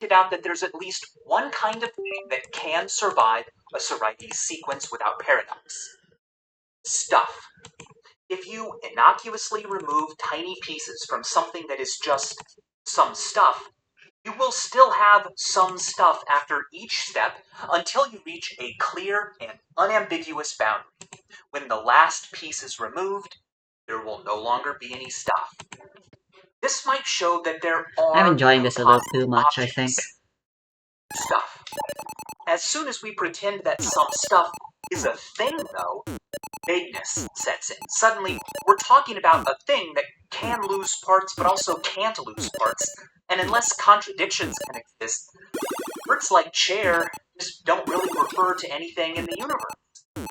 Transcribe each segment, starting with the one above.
pointed out that there's at least one kind of thing that can survive a Sorites sequence without paradox. Stuff. If you innocuously remove tiny pieces from something that is just some stuff, you will still have some stuff after each step until you reach a clear and unambiguous boundary. When the last piece is removed, there will no longer be any stuff. This might show that there are I'm enjoying this a little too much, I think. Stuff. As soon as we pretend that some stuff is a thing, though, vagueness sets in. Suddenly, we're talking about a thing that can lose parts but also can't lose parts, and unless contradictions can exist, words like chair just don't really refer to anything in the universe.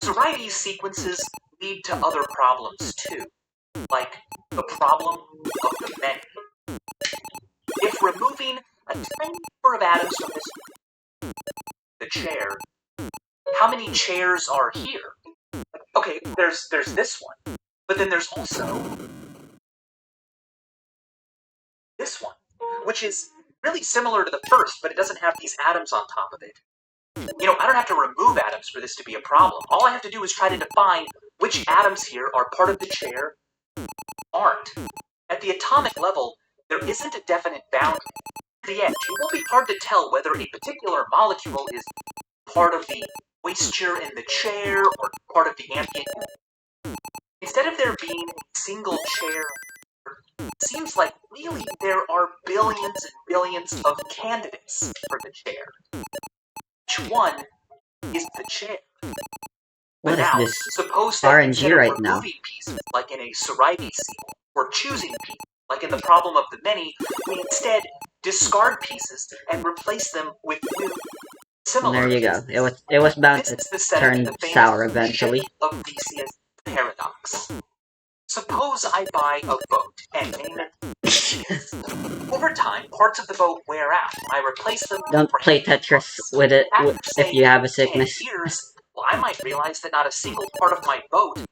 Sorites sequences lead to other problems too, like the problem of the many. If removing a tiny number of atoms from the chair, how many chairs are here? Okay, there's this one, but then there's also this one, which is really similar to the first, but it doesn't have these atoms on top of it. You know, I don't have to remove atoms for this to be a problem. All I have to do is try to define which atoms here are part of the chair, aren't. At the atomic level, there isn't a definite boundary. At the edge, it will be hard to tell whether a particular molecule is part of the moisture in the chair or part of the ambient. Instead of there being a single chair, it seems like really there are billions and billions of candidates for the chair. Which one is the chair? What is this suppose that RNG right now? Pieces, like in a Sorites sequence, or choosing pieces, like in the problem of the many, we instead discard pieces and replace them with new, similar There you pieces. go. It was bound to turn sour eventually. Of Theseus paradox. Suppose I buy a boat and name it. Over time, parts of the boat wear out. I replace them. Don't play Tetris with it if you have a sickness. 10 years, well, I might realize that not a single part of my boat was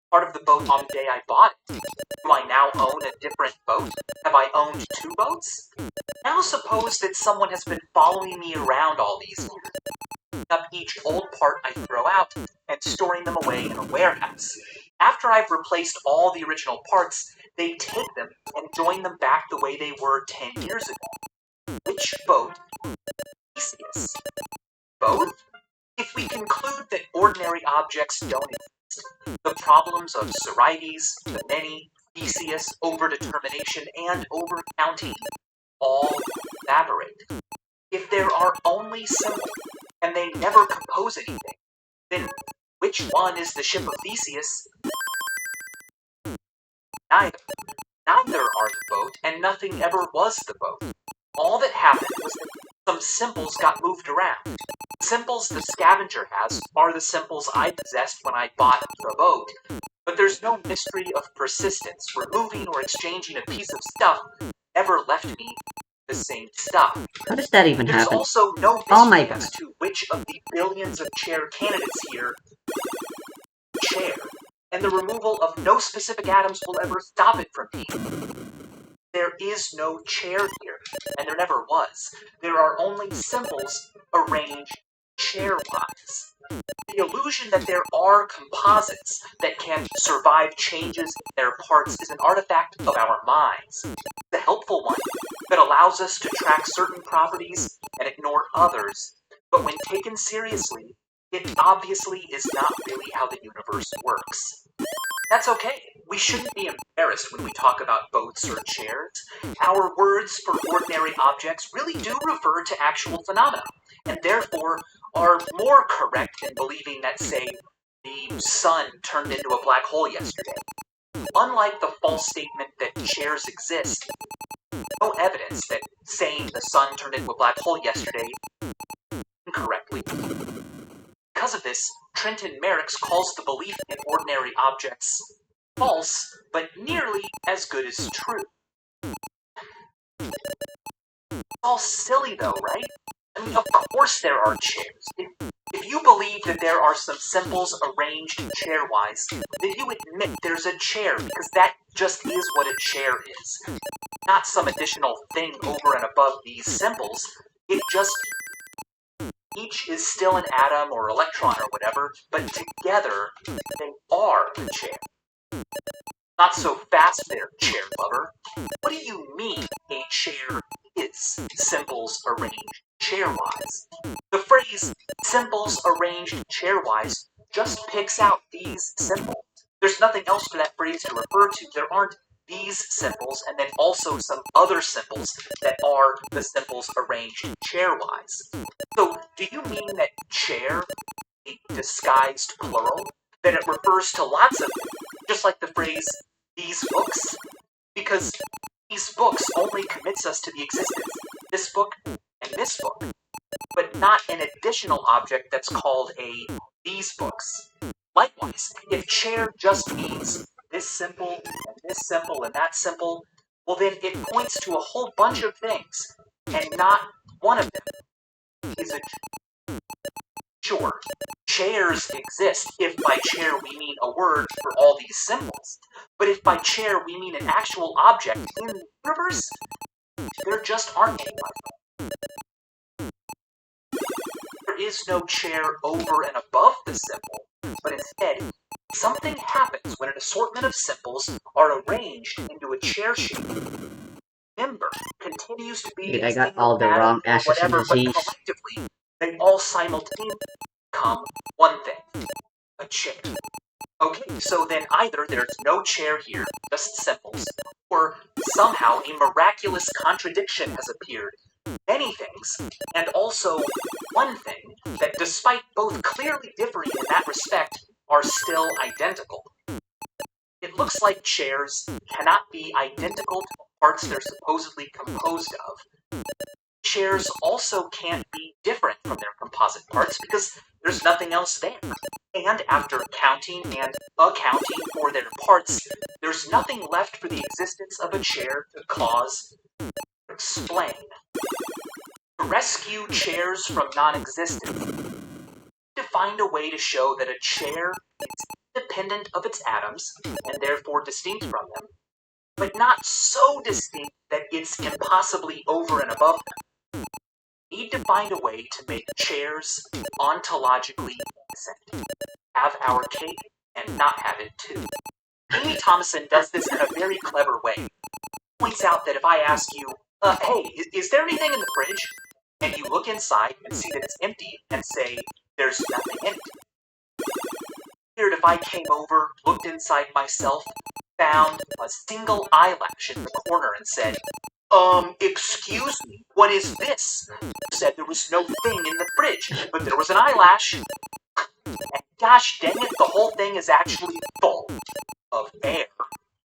part of the boat on the day I bought it. Do I now own a different boat? Have I owned two boats? Now suppose that someone has been following me around all these years, up each old part I throw out and storing them away in a warehouse. After I've replaced all the original parts, they take them and join them back the way they were 10 years ago. Which boat? Theseus. Both? If we conclude that ordinary objects don't exist, the problems of Sorites, the many, Theseus, overdetermination, and overcounting all evaporate. If there are only symbols, and they never compose anything, then which one is the ship of Theseus? Neither. Neither are the boat, and nothing ever was the boat. All that happened was that some symbols got moved around. The symbols the scavenger has are the symbols I possessed when I bought the boat, but there's no mystery of persistence. Removing or exchanging a piece of stuff never left me the same stuff. How does that even happen? There's also no mystery as to which of the billions of chair candidates here chair, and the removal of no specific atoms will ever stop it from being. There is no chair here, and there never was. There are only symbols arranged chair-wise. The illusion that there are composites that can survive changes in their parts is an artifact of our minds. The helpful one that allows us to track certain properties and ignore others, but when taken seriously, it obviously is not really how the universe works. That's okay. We shouldn't be embarrassed when we talk about boats or chairs. Our words for ordinary objects really do refer to actual phenomena, and therefore are more correct than believing that, say, the sun turned into a black hole yesterday. Unlike the false statement that chairs exist, no evidence that saying the sun turned into a black hole yesterday incorrectly. Because of this, Trenton Merrick's calls the belief in ordinary objects false, but nearly as good as true. It's all silly though, right? I mean, of course there are chairs. If If you believe that there are some symbols arranged chairwise, then you admit there's a chair, because that just is what a chair is. Not some additional thing over and above these symbols. It just... each is still an atom or electron or whatever, but together they are a chair. Not so fast there, chair lover. What do you mean a chair is symbols arranged chairwise? The phrase symbols arranged chairwise just picks out these symbols. There's nothing else for that phrase to refer to. There aren't these symbols and then also some other symbols that are the symbols arranged chairwise. So, do you mean that chair, a disguised plural, that it refers to lots of things, just like the phrase these books? Because these books only commits us to the existence of this book and this book, but not an additional object that's called a these books. Likewise, if chair just means this symbol and that symbol, well then it points to a whole bunch of things, and not one of them is a sure. Chairs exist if by chair we mean a word for all these symbols, but if by chair we mean an actual object in the universe, there just aren't any like that. There is no chair over and above the symbol, but instead, something happens when an assortment of symbols are arranged into a chair shape. Member continues to be I got all the wrong ashes and whatever, but disease. collectively, they all simultaneously become one thing, a chair. Okay, so then either there's no chair here, just symbols, or somehow a miraculous contradiction has appeared. Many things, and also one thing, that despite both clearly differing in that respect, are still identical. It looks like chairs cannot be identical to the parts they're supposedly composed of. Chairs also can't be different from their composite parts because there's nothing else there. And after counting and accounting for their parts, there's nothing left for the existence of a chair to cause or explain. To rescue chairs from non-existence, to find a way to show that a chair is independent of its atoms, and therefore distinct from them, but not so distinct that it's impossibly over and above them. We need to find a way to make chairs ontologically innocent. Have our cake and not have it too. Amy Thomason does this in a very clever way. Points out that if I ask you, hey, is there anything in the fridge? And you look inside and see that it's empty and say, there's nothing in it. Weird if I came over, looked inside myself, found a single eyelash in the corner and said, excuse me, what is this? You said there was no thing in the fridge, but there was an eyelash. And gosh dang it, the whole thing is actually full of air.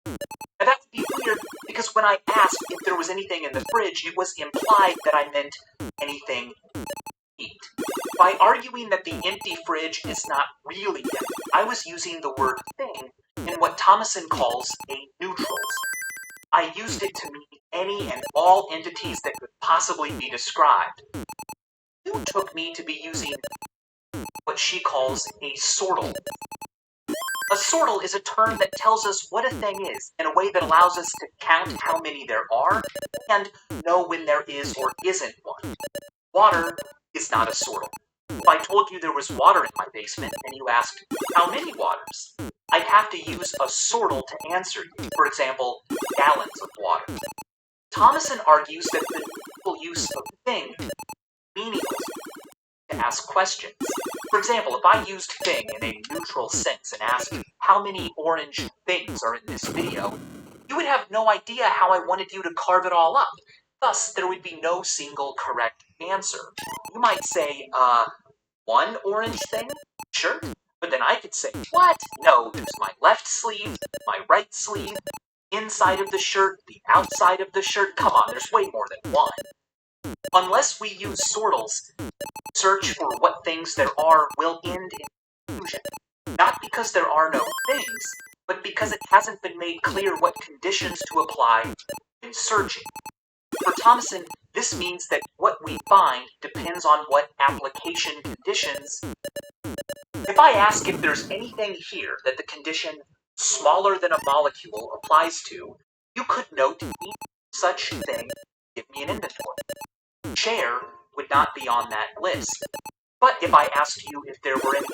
And that would be weird, because when I asked if there was anything in the fridge, it was implied that I meant anything to eat. By arguing that the empty fridge is not really empty, I was using the word thing in what Thomason calls a neutrals. I used it to mean any and all entities that could possibly be described. You took me to be using what she calls a sortal. A sortal is a term that tells us what a thing is in a way that allows us to count how many there are and know when there is or isn't one. Water is not a sortal. If I told you there was water in my basement and you asked, how many waters? I'd have to use a sortal to answer you, for example, gallons of water. Thomason argues that the neutral use of thing is meaningless to ask questions. For example, if I used thing in a neutral sense and asked how many orange things are in this video, you would have no idea how I wanted you to carve it all up. Thus, there would be no single correct answer. You might say, one orange thing? Sure. But then I could say, what? No, there's my left sleeve, my right sleeve, inside of the shirt, the outside of the shirt. Come on, there's way more than one. Unless we use sortals, search for what things there are will end in confusion. Not because there are no things, but because it hasn't been made clear what conditions to apply in searching. For Thomason, this means that what we find depends on what application conditions. If I ask if there's anything here that the condition smaller than a molecule applies to, you could note each such thing, give me an inventory. Chair would not be on that list. But if I asked you if there were any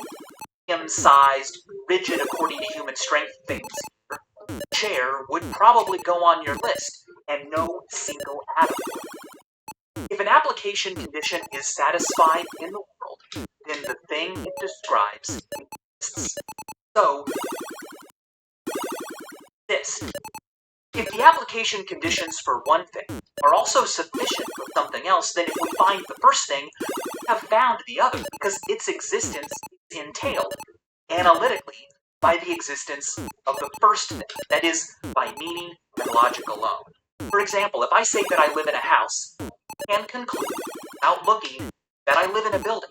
medium-sized, rigid according to human strength things here, chair would probably go on your list, and no single atom would. If an application condition is satisfied in the world, then the thing it describes exists. So, this. If the application conditions for one thing are also sufficient for something else, then if we find the first thing, we have found the other, because its existence is entailed, analytically, by the existence of the first thing, that is, by meaning and logic alone. For example, if I say that I live in a house, I can conclude, without looking, that I live in a building.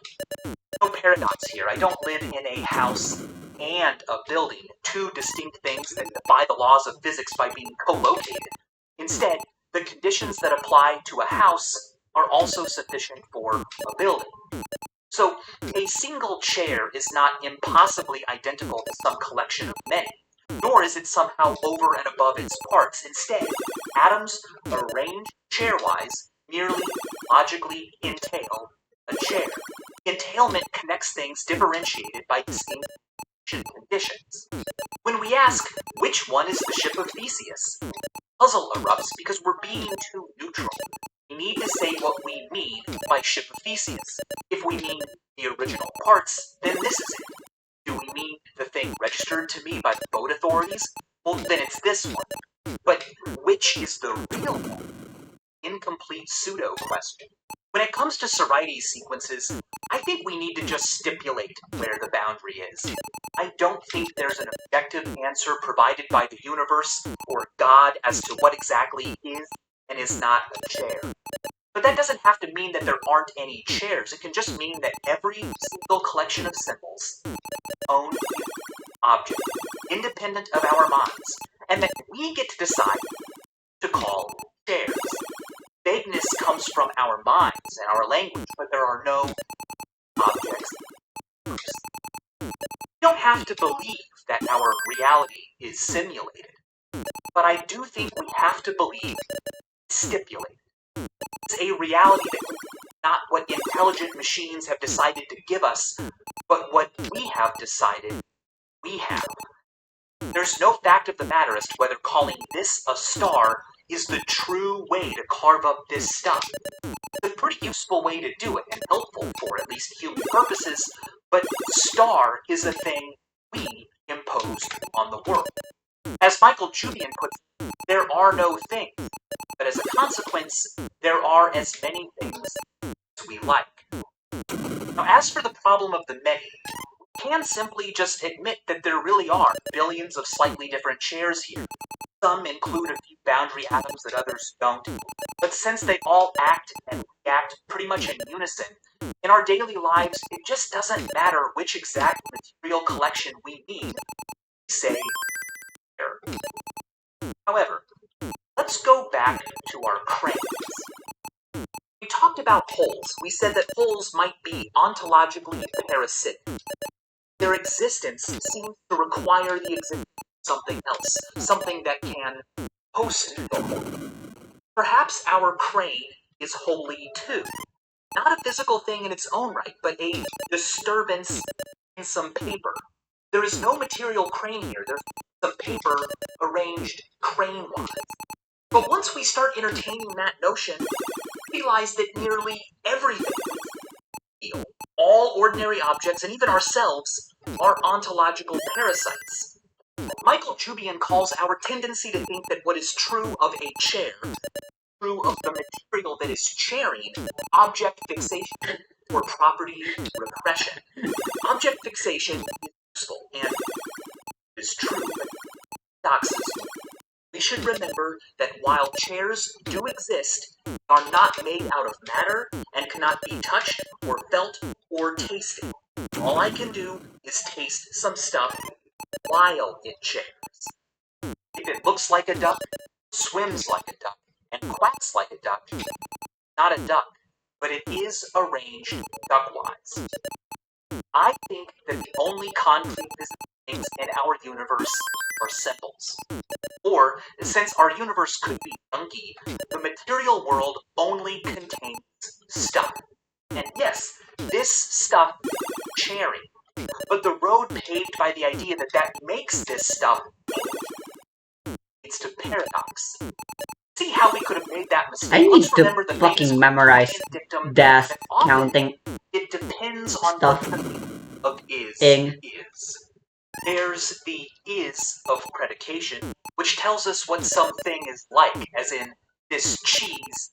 No paradox here. I don't live in a house and a building, two distinct things that defy the laws of physics by being co-located. Instead, the conditions that apply to a house are also sufficient for a building. So, a single chair is not impossibly identical to some collection of many, nor is it somehow over and above its parts. Instead, atoms arranged chairwise merely logically entail a chair. Entailment connects things differentiated by distinct conditions. When we ask, which one is the ship of Theseus? Puzzle erupts because we're being too neutral. We need to say what we mean by ship of Theseus. If we mean the original parts, then this is it. Do we mean the thing registered to me by the boat authorities? Well, then it's this one. But which is the real one? Incomplete pseudo question. When it comes to Sorites sequences, I think we need to just stipulate where the boundary is. I don't think there's an objective answer provided by the universe or God as to what exactly is and is not a chair. But that doesn't have to mean that there aren't any chairs. It can just mean that every single collection of symbols own object, independent of our minds, and that we get to decide to call chairs. Vagueness comes from our minds and our language, but there are no objects. You don't have to believe that our reality is simulated, but I do think we have to believe it's stipulated. It's a reality that is not what intelligent machines have decided to give us, but what we have decided we have. There's no fact of the matter as to whether calling this a star is the true way to carve up this stuff. It's a pretty useful way to do it, and helpful for at least human purposes, but star is a thing we imposed on the world. As Michael Jubian puts it, there are no things, but as a consequence, there are as many things as we like. Now, as for the problem of the many, we can simply just admit that there really are billions of slightly different chairs here. Some include a few boundary atoms that others don't, but since they all act and react pretty much in unison, in our daily lives, it just doesn't matter which exact material collection we need. We say, here. However, let's go back to our cranes. We talked about holes. We said that holes might be ontologically parasitic. Their existence seems to require the existence of something else, something that can host the hole. Perhaps our crane is holy too. Not a physical thing in its own right, but a disturbance in some paper. There is no material crane here. There's some paper arranged crane-wise. But once we start entertaining that notion, we realize that nearly everything we feel, all ordinary objects, and even ourselves, are ontological parasites. Michael Jubian calls our tendency to think that what is true of a chair, true of the material that is chairing, object fixation, or property repression. Object fixation is useful and is true, but paradoxes. We should remember that while chairs do exist, they are not made out of matter and cannot be touched or felt or tasted. All I can do is taste some stuff while it chairs. If it looks like a duck, swims like a duck, and quacks like a duck. Not a duck, but it is arranged duckwise. I think that the only concrete things in our universe are symbols. Or, since our universe could be funky, the material world only contains stuff. And yes, this stuff is cherry. But the road paved by the idea that makes this stuff leads to paradox. See how we could have made that mistake? I need Let's to remember the fucking memorize dash counting it depends on stuff what the meaning of is. There's the is of predication, which tells us what something is like, as in, this cheese,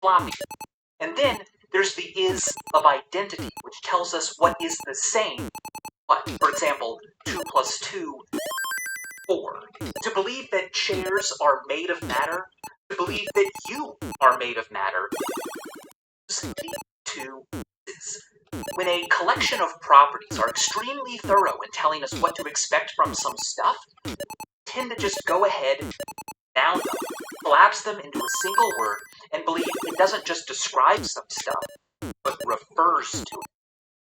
floppy. And then there's the is of identity, which tells us what is the same. What? For example, 2 plus 2, 4. To believe that chairs are made of matter, to believe that you are made of matter, two is. When a collection of properties are extremely thorough in telling us what to expect from some stuff, we tend to just go ahead, noun them, collapse them into a single word, and believe it doesn't just describe some stuff, but refers to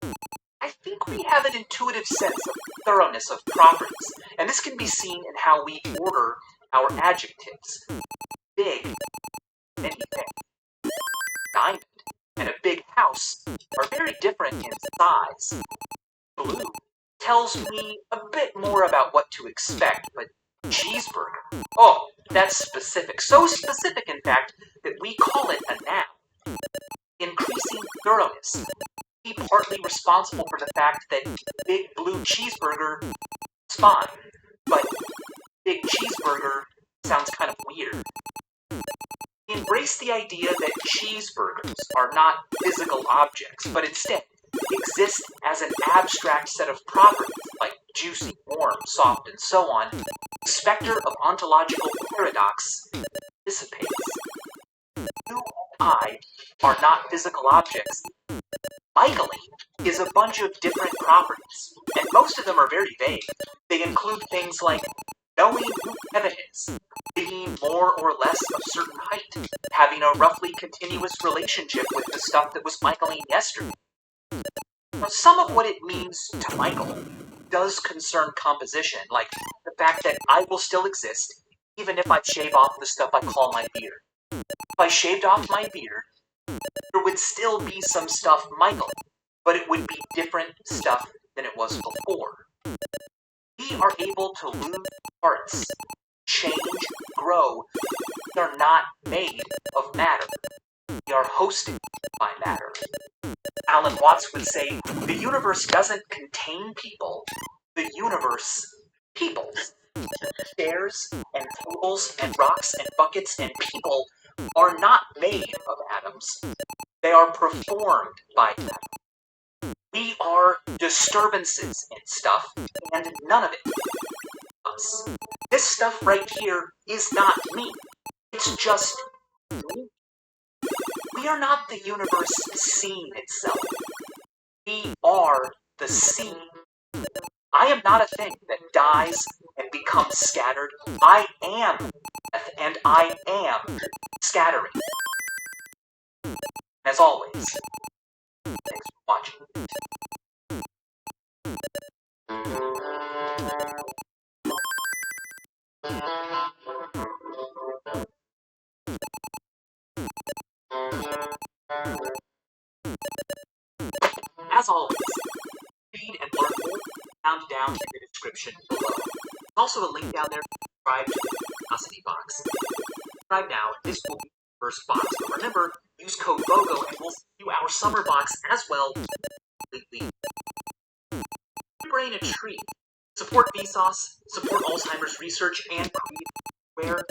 it. I think we have an intuitive sense of thoroughness of properties, and this can be seen in how we order our adjectives. Big, anything, diamond, and a big house are very different in size. Blue tells me a bit more about what to expect, but cheeseburger, oh, that's specific. So specific, in fact, that we call it a noun. Increasing thoroughness be partly responsible for the fact that big blue cheeseburger is fine, but big cheeseburger sounds kind of weird. Embrace the idea that cheeseburgers are not physical objects, but instead exist as an abstract set of properties like juicy, warm, soft, and so on. The specter of ontological paradox dissipates. You and I are not physical objects. Michaeling is a bunch of different properties, and most of them are very vague. They include things like knowing who Kevin is, being more or less of certain height, having a roughly continuous relationship with the stuff that was Michaeling yesterday. Now, some of what it means to Michael does concern composition, like the fact that I will still exist even if I shave off the stuff I call my beard. If I shaved off my beard, there would still be some stuff Michaeling, but it would be different stuff than it was before. We are able to lose parts, change, grow. We are not made of matter. We are hosted by matter. Alan Watts would say, the universe doesn't contain people. The universe peoples. Chairs and tables and rocks and buckets and people are not made of atoms. They are performed by them. We are disturbances in stuff, and none of it us. This stuff right here is not me. It's just me. We are not the universe scene itself. We are the scene. I am not a thing that dies and becomes scattered. I am death, and I am scattering. As always, thanks for watching. As always, read and learn more found down in the description below. There's also a link down there to subscribe to the Curiosity Box. Subscribe now, and this will be the first box. But remember, use code BOGO and we'll send you our summer box as well. Completely. Give your brain a treat. Support Vsauce, support Alzheimer's research, and create where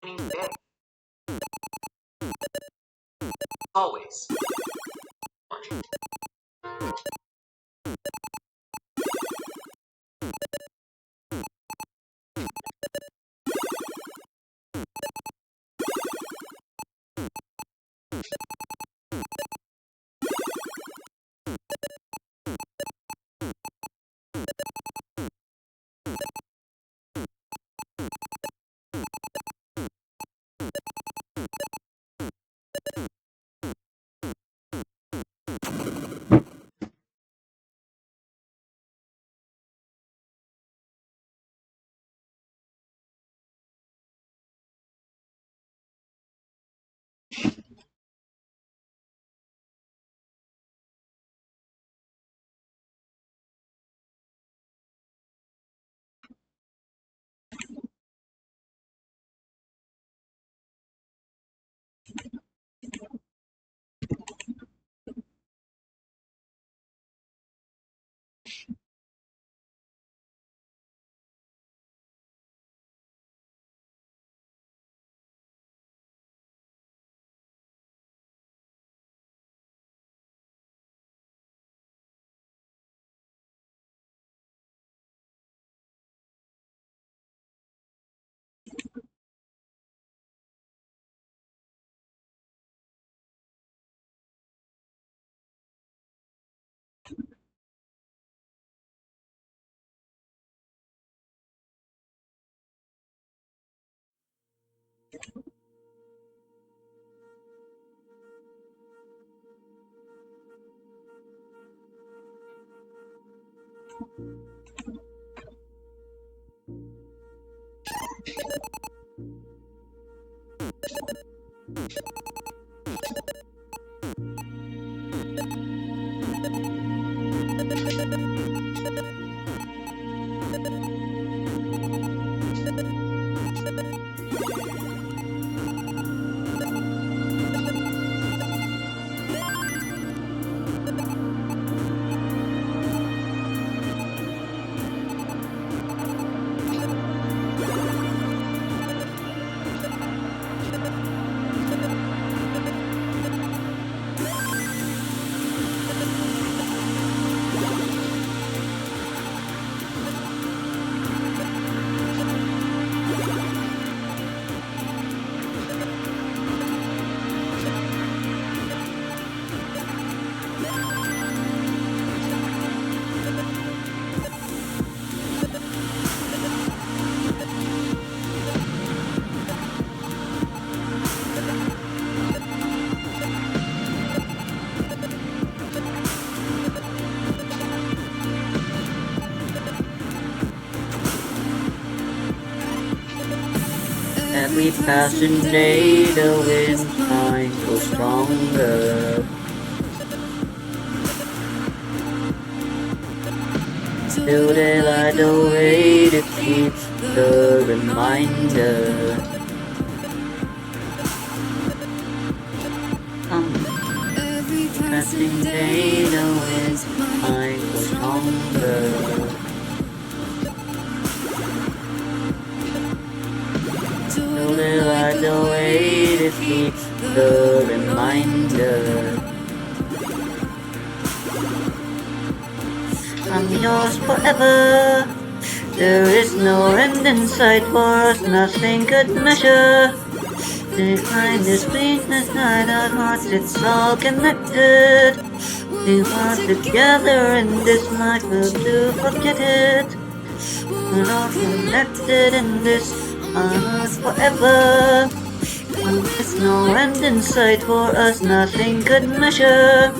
any day. Always. Watching. Every passing day the winds might grow stronger. Still they light the way to keep the reminder. Every passing day the winds might grow stronger. Still they light the way to keep the reminder. I'm yours forever. There is no end in sight for us, nothing could measure. Behind this sweetness, night our hearts, it's all connected. We are together in this life, we'll do forget it. We're all connected in this hearts forever. There's no end in sight for us, nothing could measure.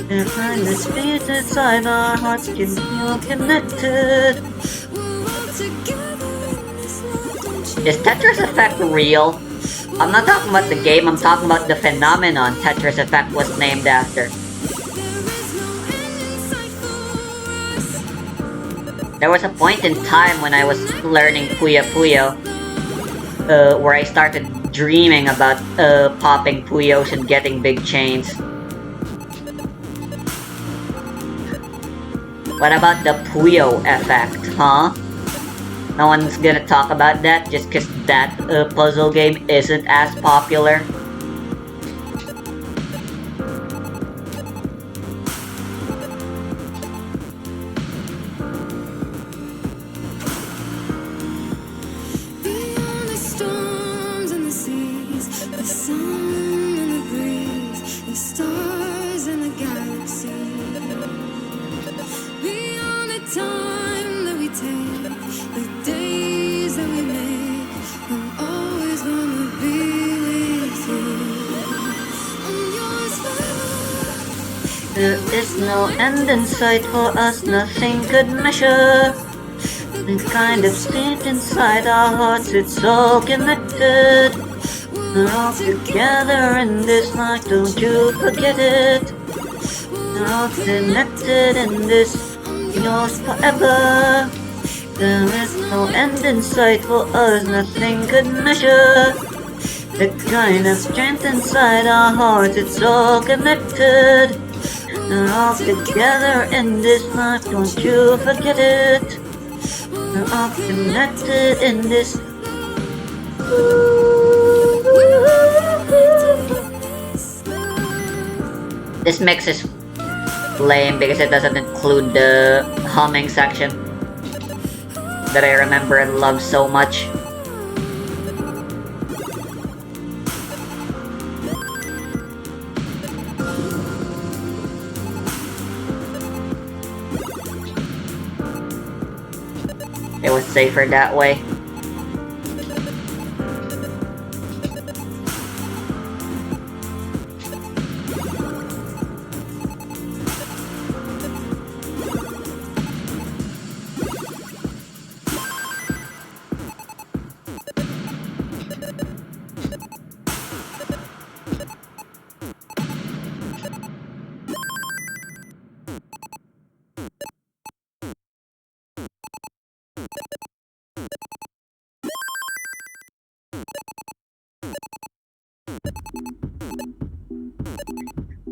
Behind the space inside our hearts can feel connected. Is Tetris Effect real? I'm not talking about the game, I'm talking about the phenomenon Tetris Effect was named after. There was a point in time when I was learning Puyo Puyo, where I started dreaming about popping Puyos and getting big chains. What about the Puyo effect, huh? No one's gonna talk about that just cause that puzzle game isn't as popular. Beyond the storms and the seas, the sun and the breeze, the stars and the galaxy. Beyond the time that we take, the days that we make, I'm always gonna be with you. I'm yours forever. There is no end in sight for us, nothing could measure. The kind of state inside our hearts, it's all connected. We're all together in this life, don't you forget it. We're all connected in this, yours forever. There is no end in sight for us, nothing could measure. The kind of strength inside our hearts, it's all connected. We're all together in this life, don't you forget it. We're all connected in this. This mix is lame because it doesn't include the humming section that I remember and love so much. It was safer that way.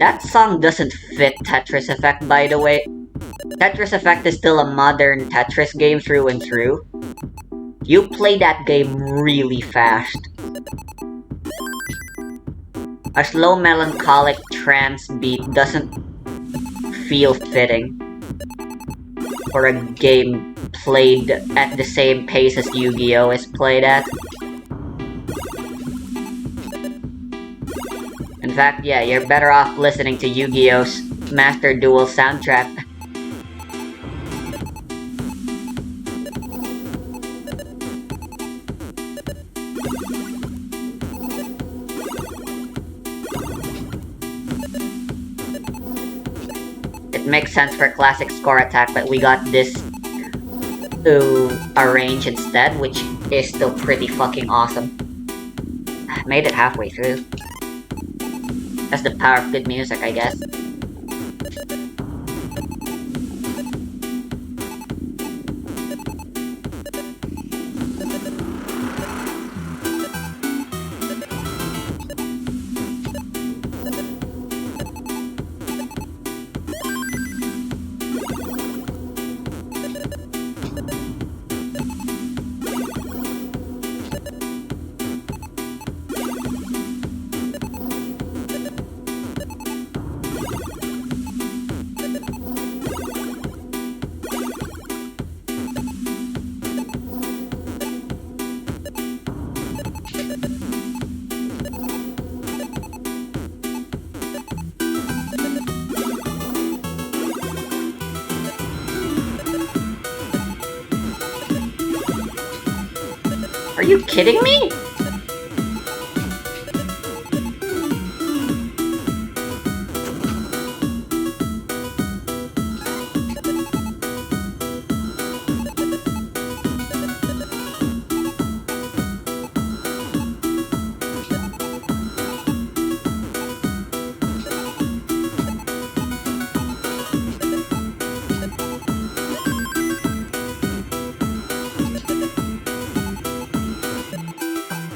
That song doesn't fit Tetris Effect, by the way. Tetris Effect is still a modern Tetris game through and through. You play that game really fast. A slow melancholic trance beat doesn't feel fitting for a game played at the same pace as Yu-Gi-Oh! Is played at. In fact, yeah, you're better off listening to Yu-Gi-Oh's Master Duel soundtrack. It makes sense for classic score attack, but we got this to arrange instead, which is still pretty fucking awesome. Made it halfway through. That's the power of good music, I guess. Are you kidding me?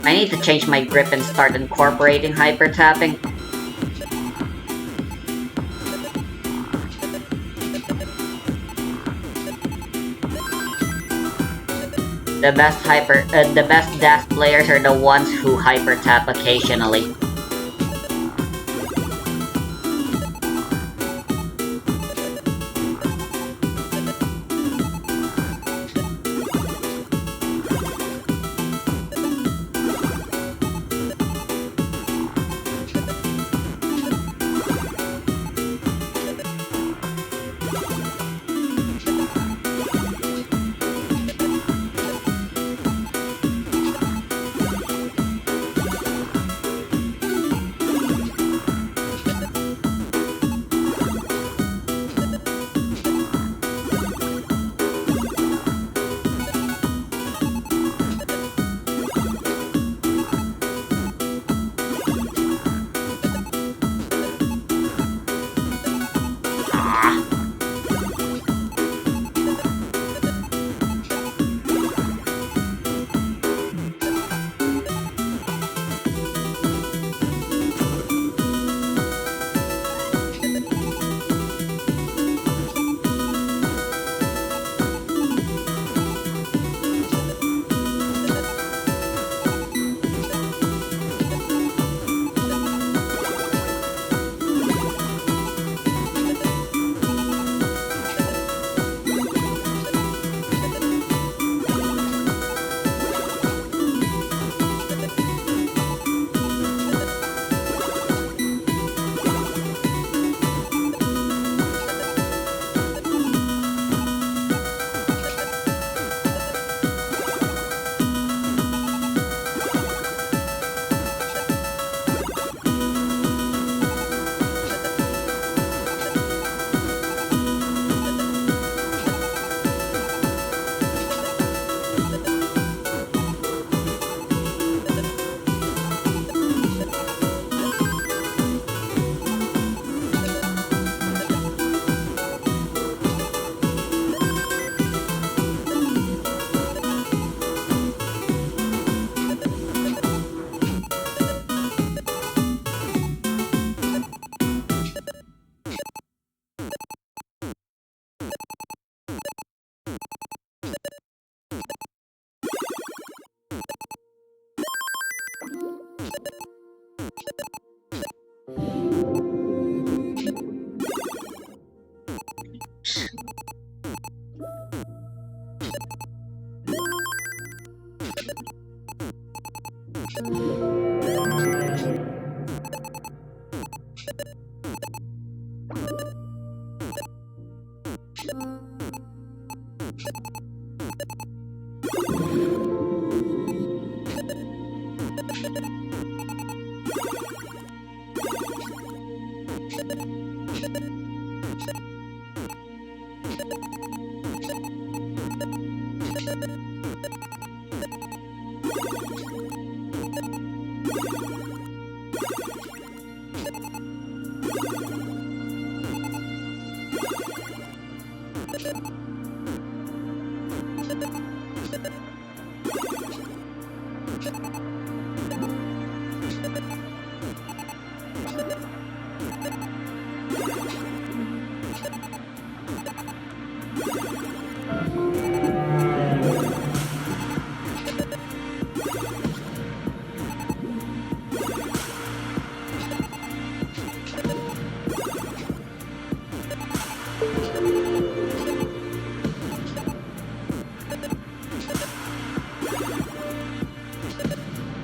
I need to change my grip and start incorporating hyper tapping. The best DAS players are the ones who hyper tap occasionally.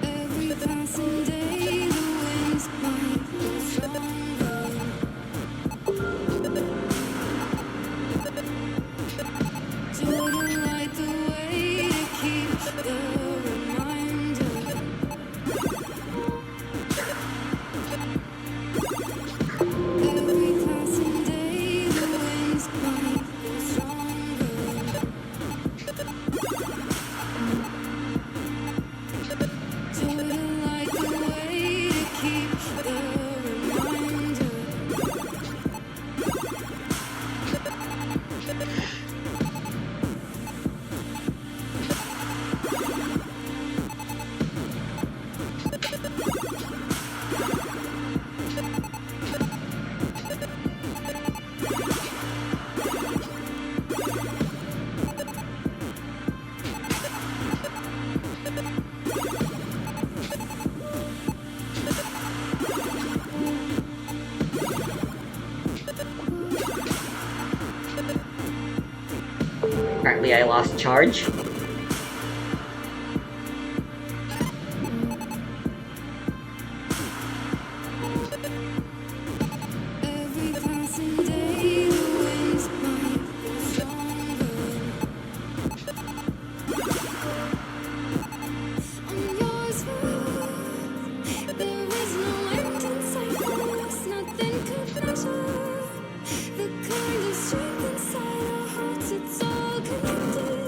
Every passing day, the winds might grow stronger. Jordan light the way to keep the reminder. Every passing day, the winds might grow stronger. Jordan light the way to keep the reminder. Apparently I lost charge. Every passing day, the winds might grow stronger. I'm yours forever. There is no end in sight for us. Nothing could measure the kind of strength inside our hearts. It's all connected.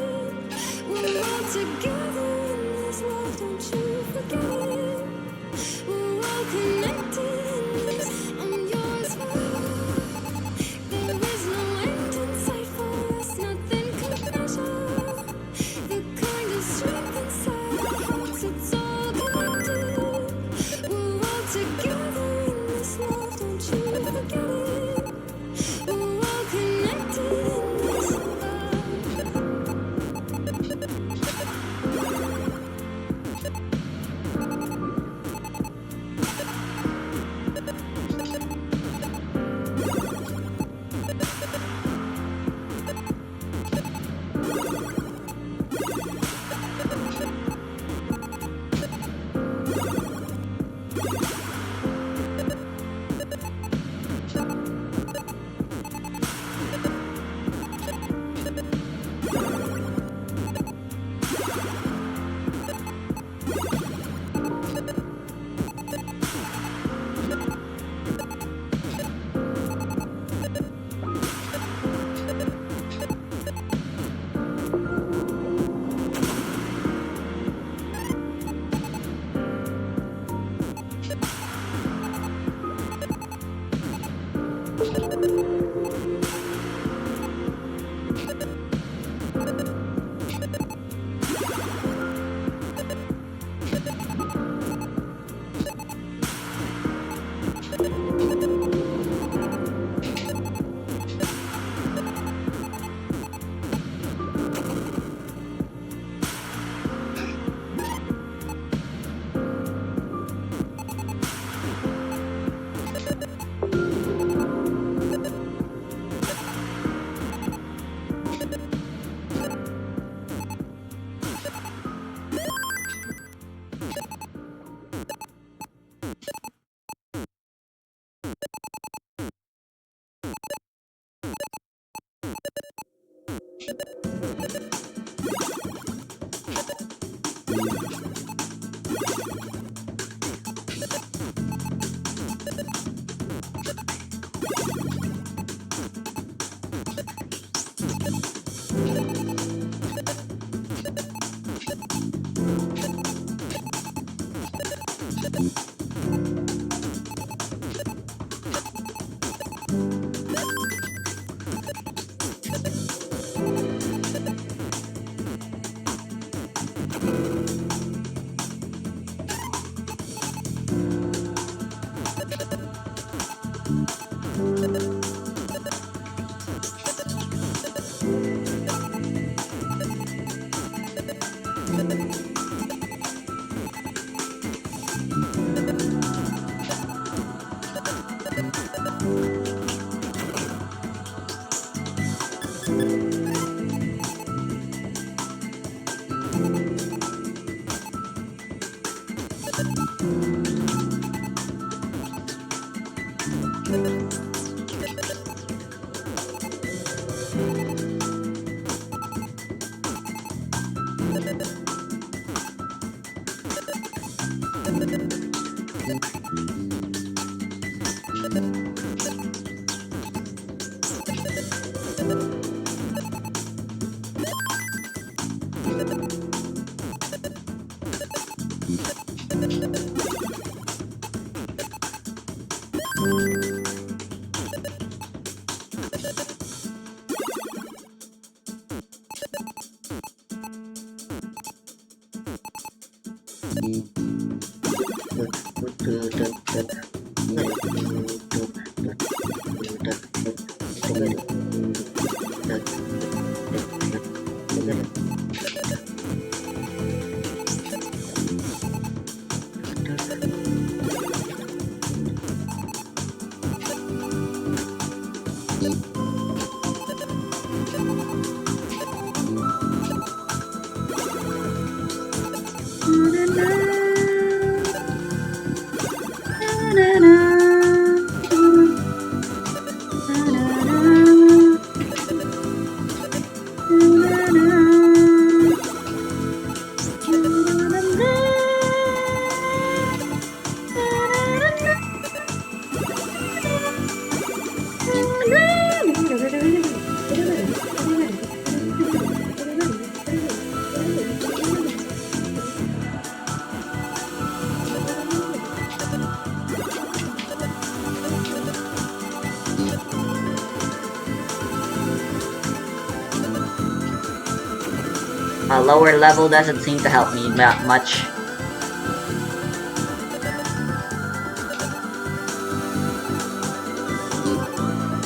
A lower level doesn't seem to help me that much.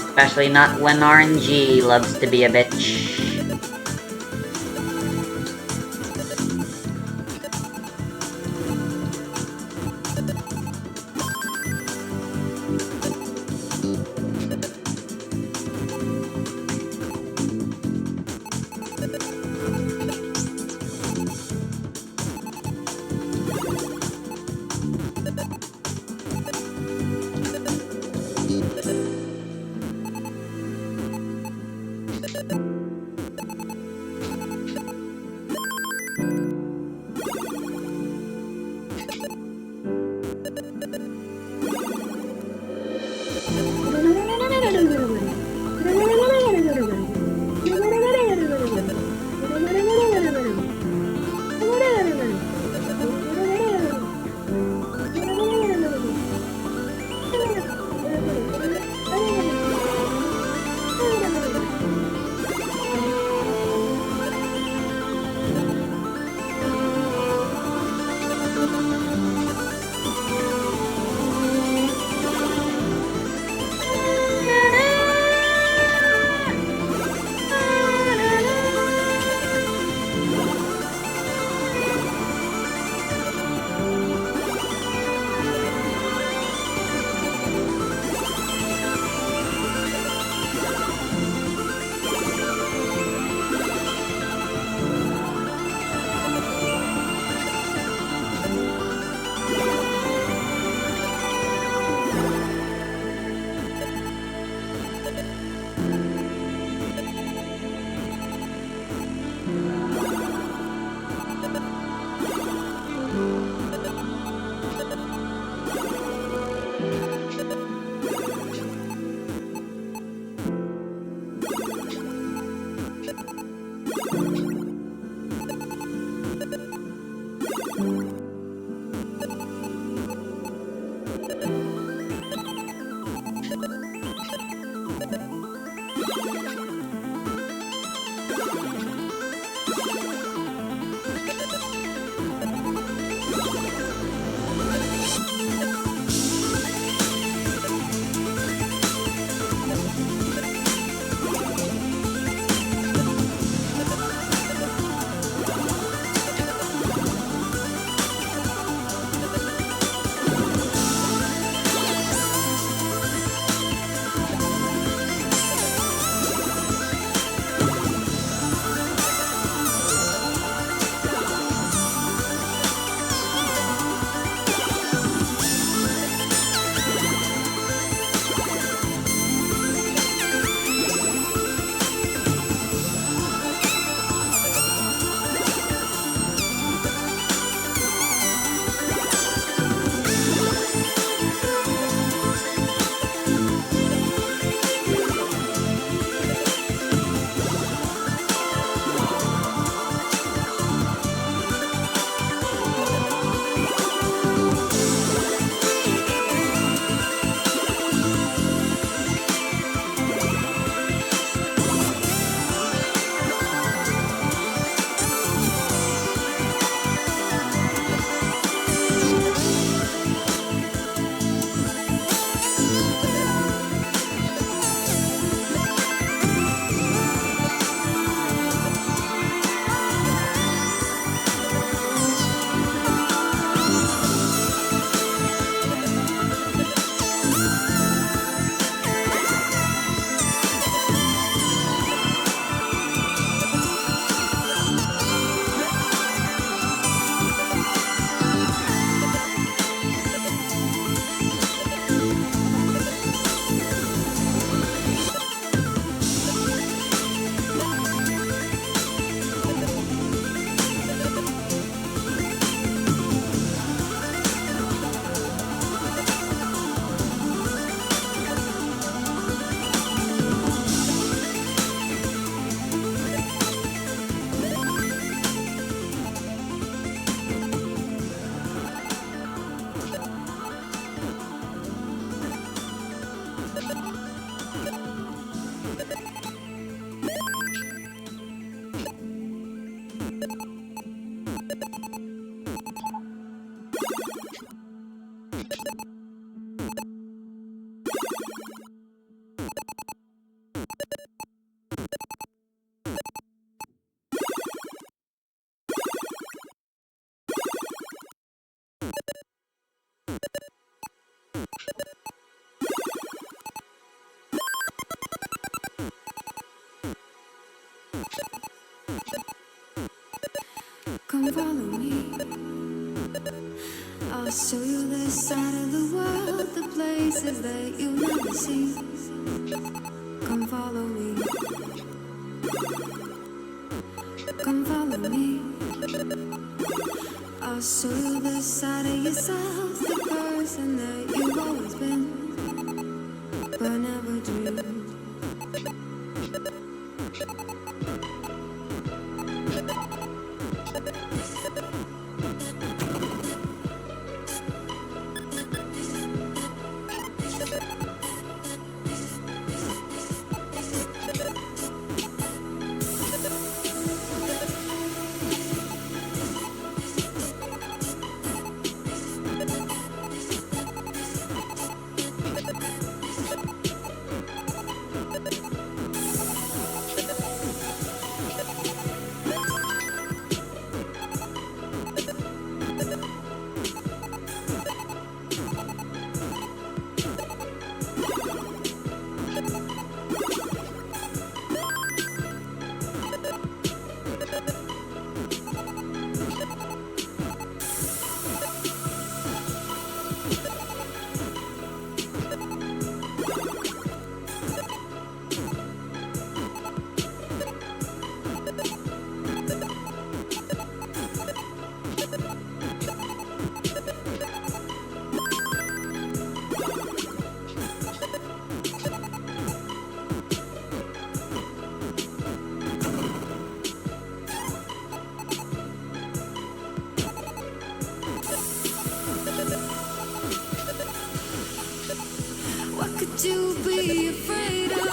Especially not when RNG loves to be a bitch. Come follow me. I'll show you the side of the world, the places that you'll never see. Come follow me. Come follow me. I'll show you the side of yourself, the person that you've always been, but never dreamed. What could you be afraid of?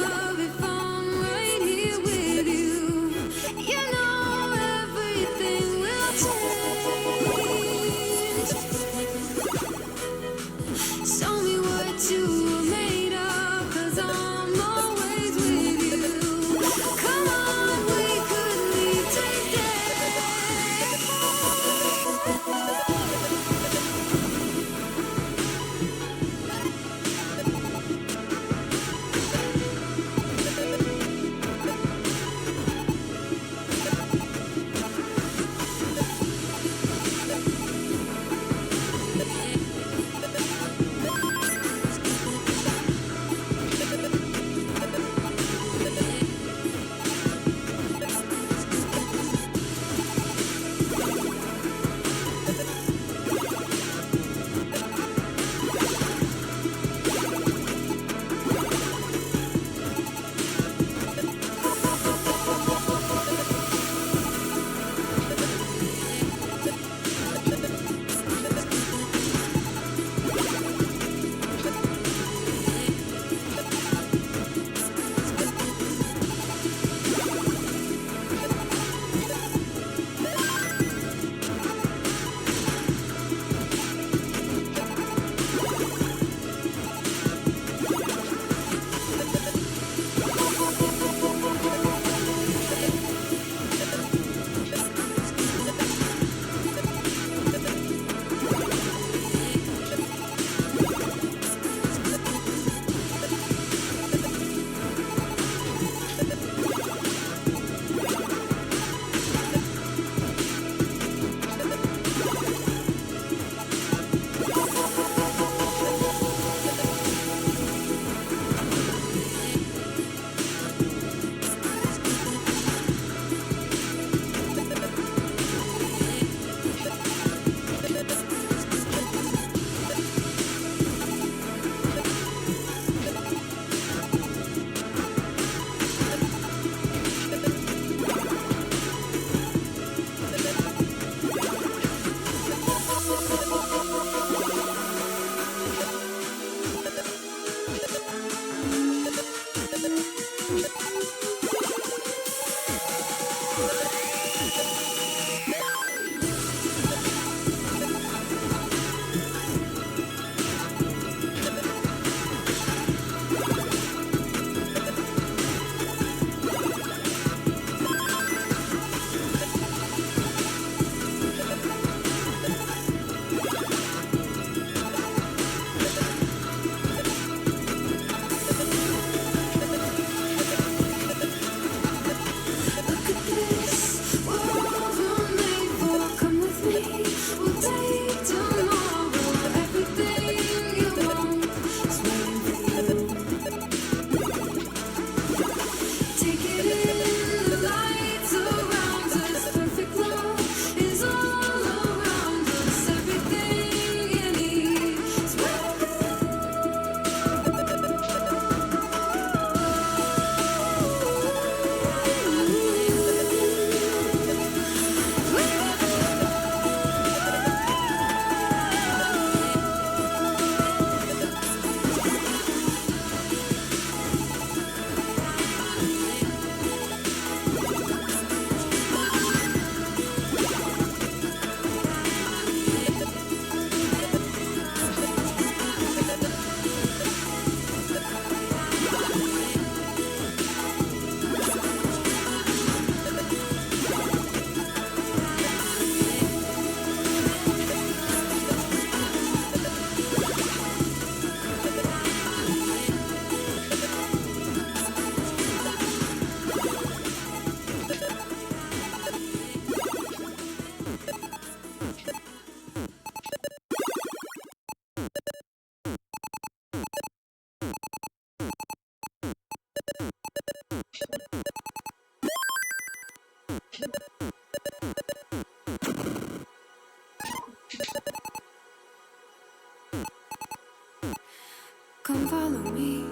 Come follow me.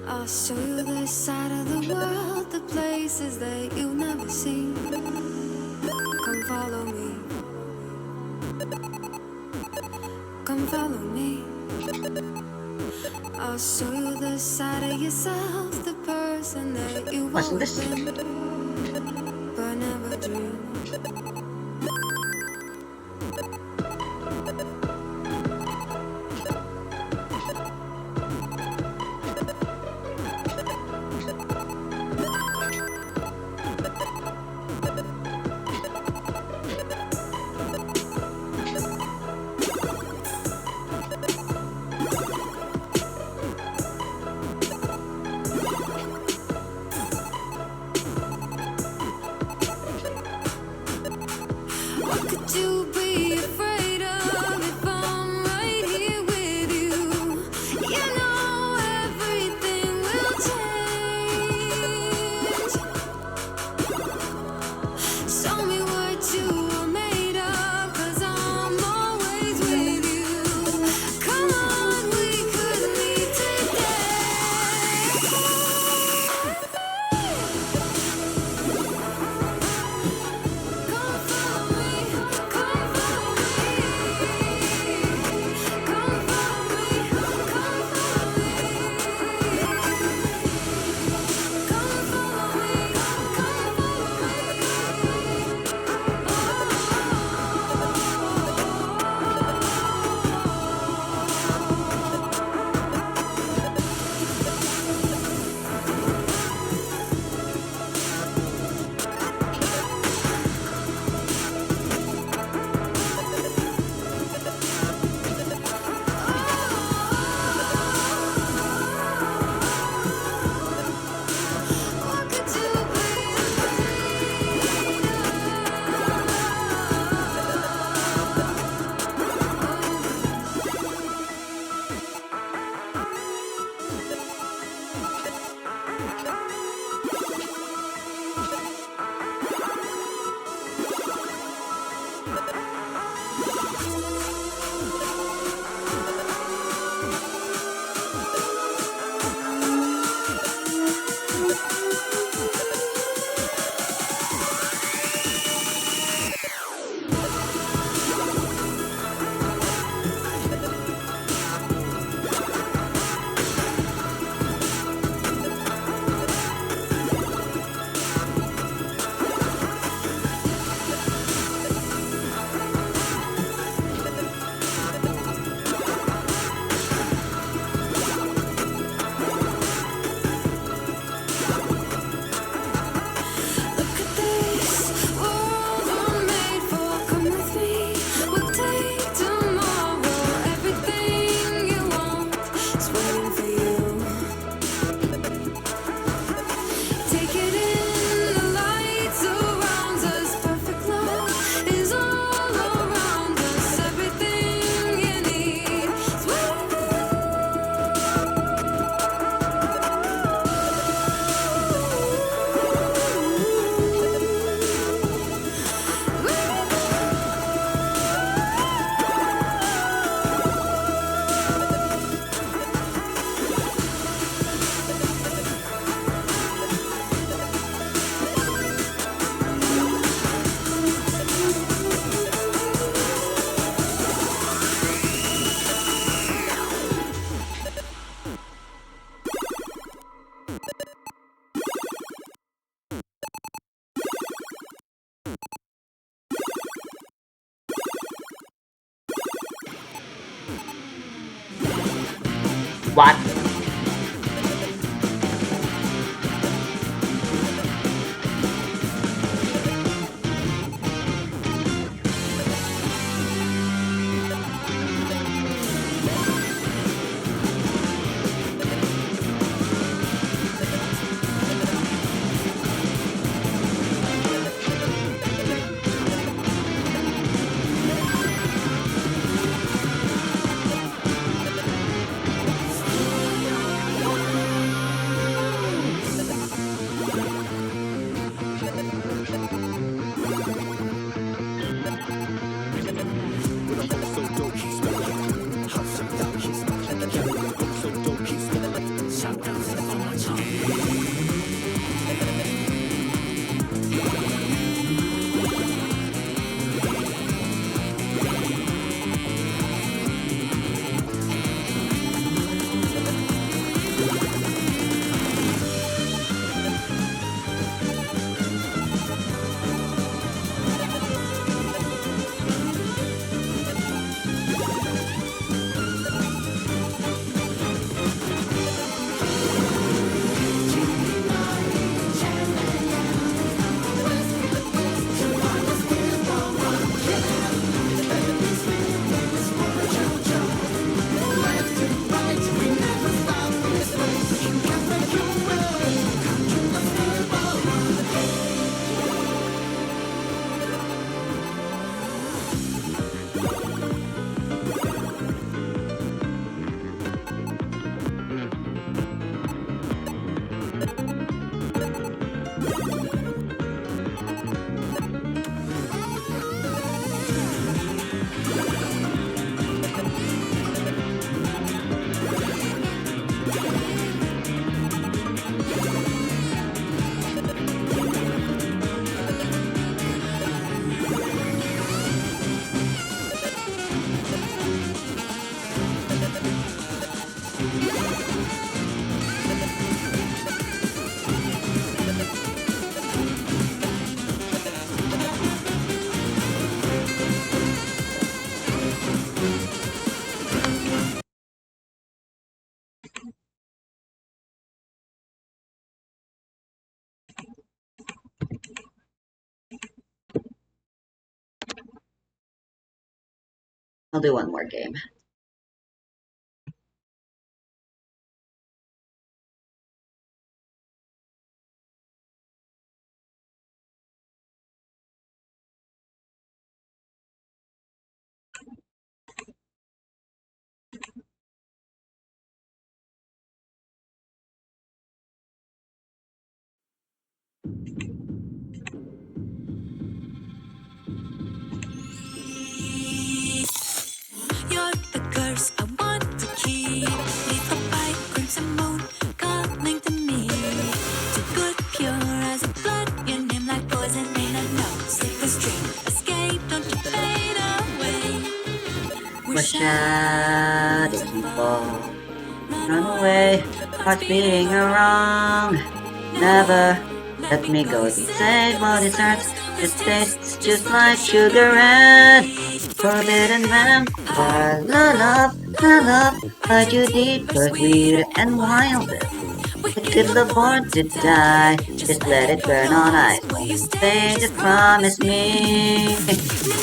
I'll show you the side of the world, the places that you've never seen. Come follow me. Come follow me. I'll show you the side of yourself, the person that you've Wasn't always this? been, but never dreamed. What? I'll do one more game. You're the curse I want to keep. Leave a bright crimson moon calling to me. Too good, pure as a blood. Your name like poison in a no slippery stream. Escape, don't you fade away. Wish I didn't fall. Run away, heart's beating wrong. Never let me go. If you say what it hurts, it tastes just like sugar and forbidden vampire. La love, hide you deep, but weird and wild. Wicked love born to die, just let it burn on ice. When you say just promise me.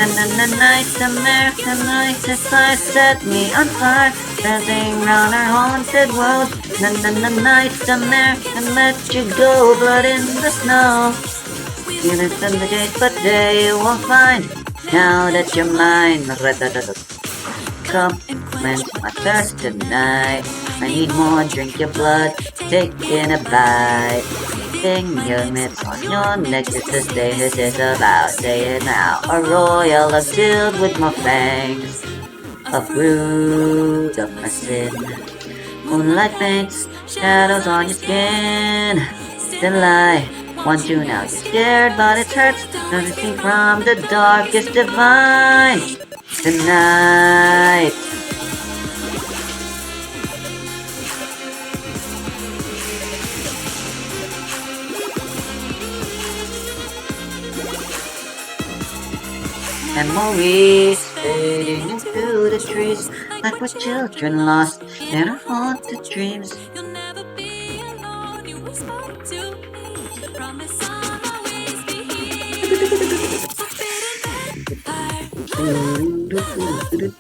And then the night, American night, the fire set me on fire, dancing round our haunted world. And then the night, American let you go, blood in the snow. Feelings in the gate, but they won't find. Now that you're mine, come quench my thirst tonight. I need more, drink your blood, taking a bite. Finger mitts on your neck, it's this day this is about. Say it now, a royal love sealed with my fangs. A brood of my sin. Moonlight paints shadows on your skin. Still I want you now, you're scared but it hurts. Nothing from the darkest divine tonight. Memories fading into the trees, like we're children lost in our haunted dreams. You'll never be alone. You whisper to me. Promise I'll always be here. Forbidden fire.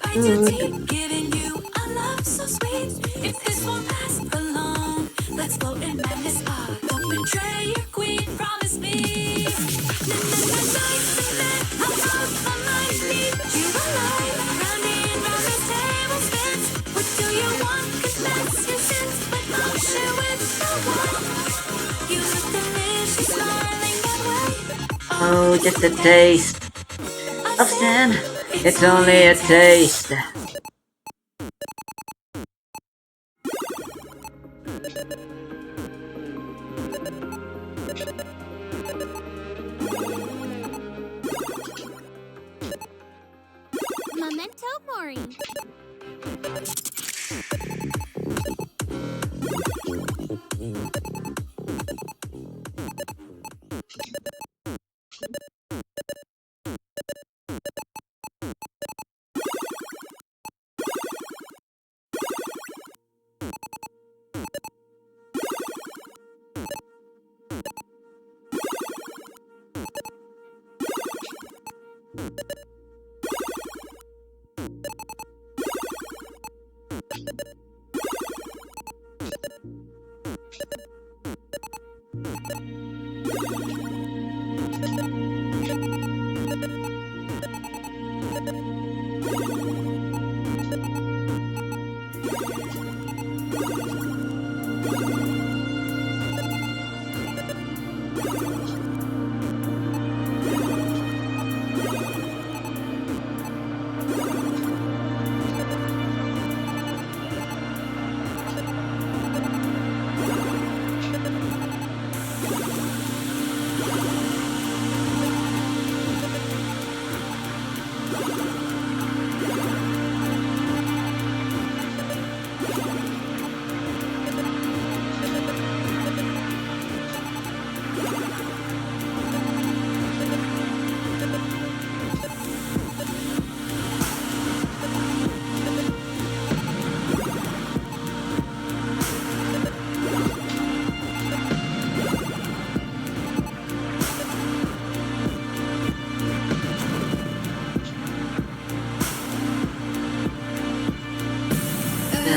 Bite your teeth, giving you a love so sweet. If this won't last for long, let's go in madness. Don't betray your queen. Promise me. Nights in bed, I'll close my mind, need you alive. Round and round the table spins. What do you want? Confess your sins, but I'll share with no one. You look delicious, smiling that way. Oh, just a taste of sin. It's only a taste. Memento Mori.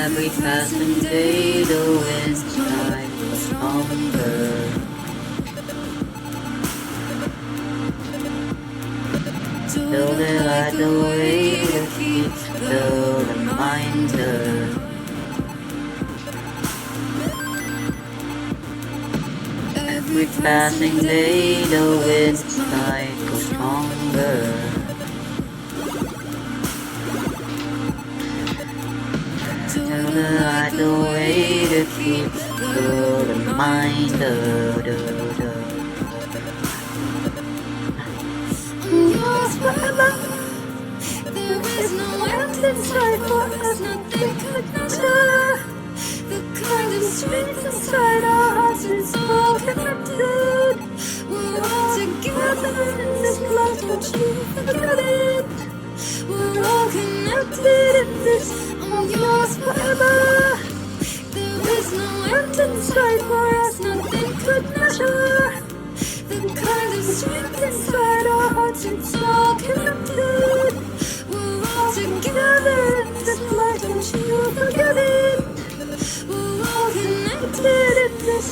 Every passing day the wind's tide was stronger. Till they light the way to keep the reminder. Every passing day the wind's tide goes stronger. Till they light the way to keep the reminder. Yours forever. There is no end inside for us, nothing could measure. The kind of strength inside our hearts is all connected. We're all together in this life, don't you forget it. We're all connected in this. I'm yours forever. There is no end inside for us, nothing could measure. The kind of strength inside our hearts, it's all connected. We're all together in this life, don't you forget it. We're all connected in this.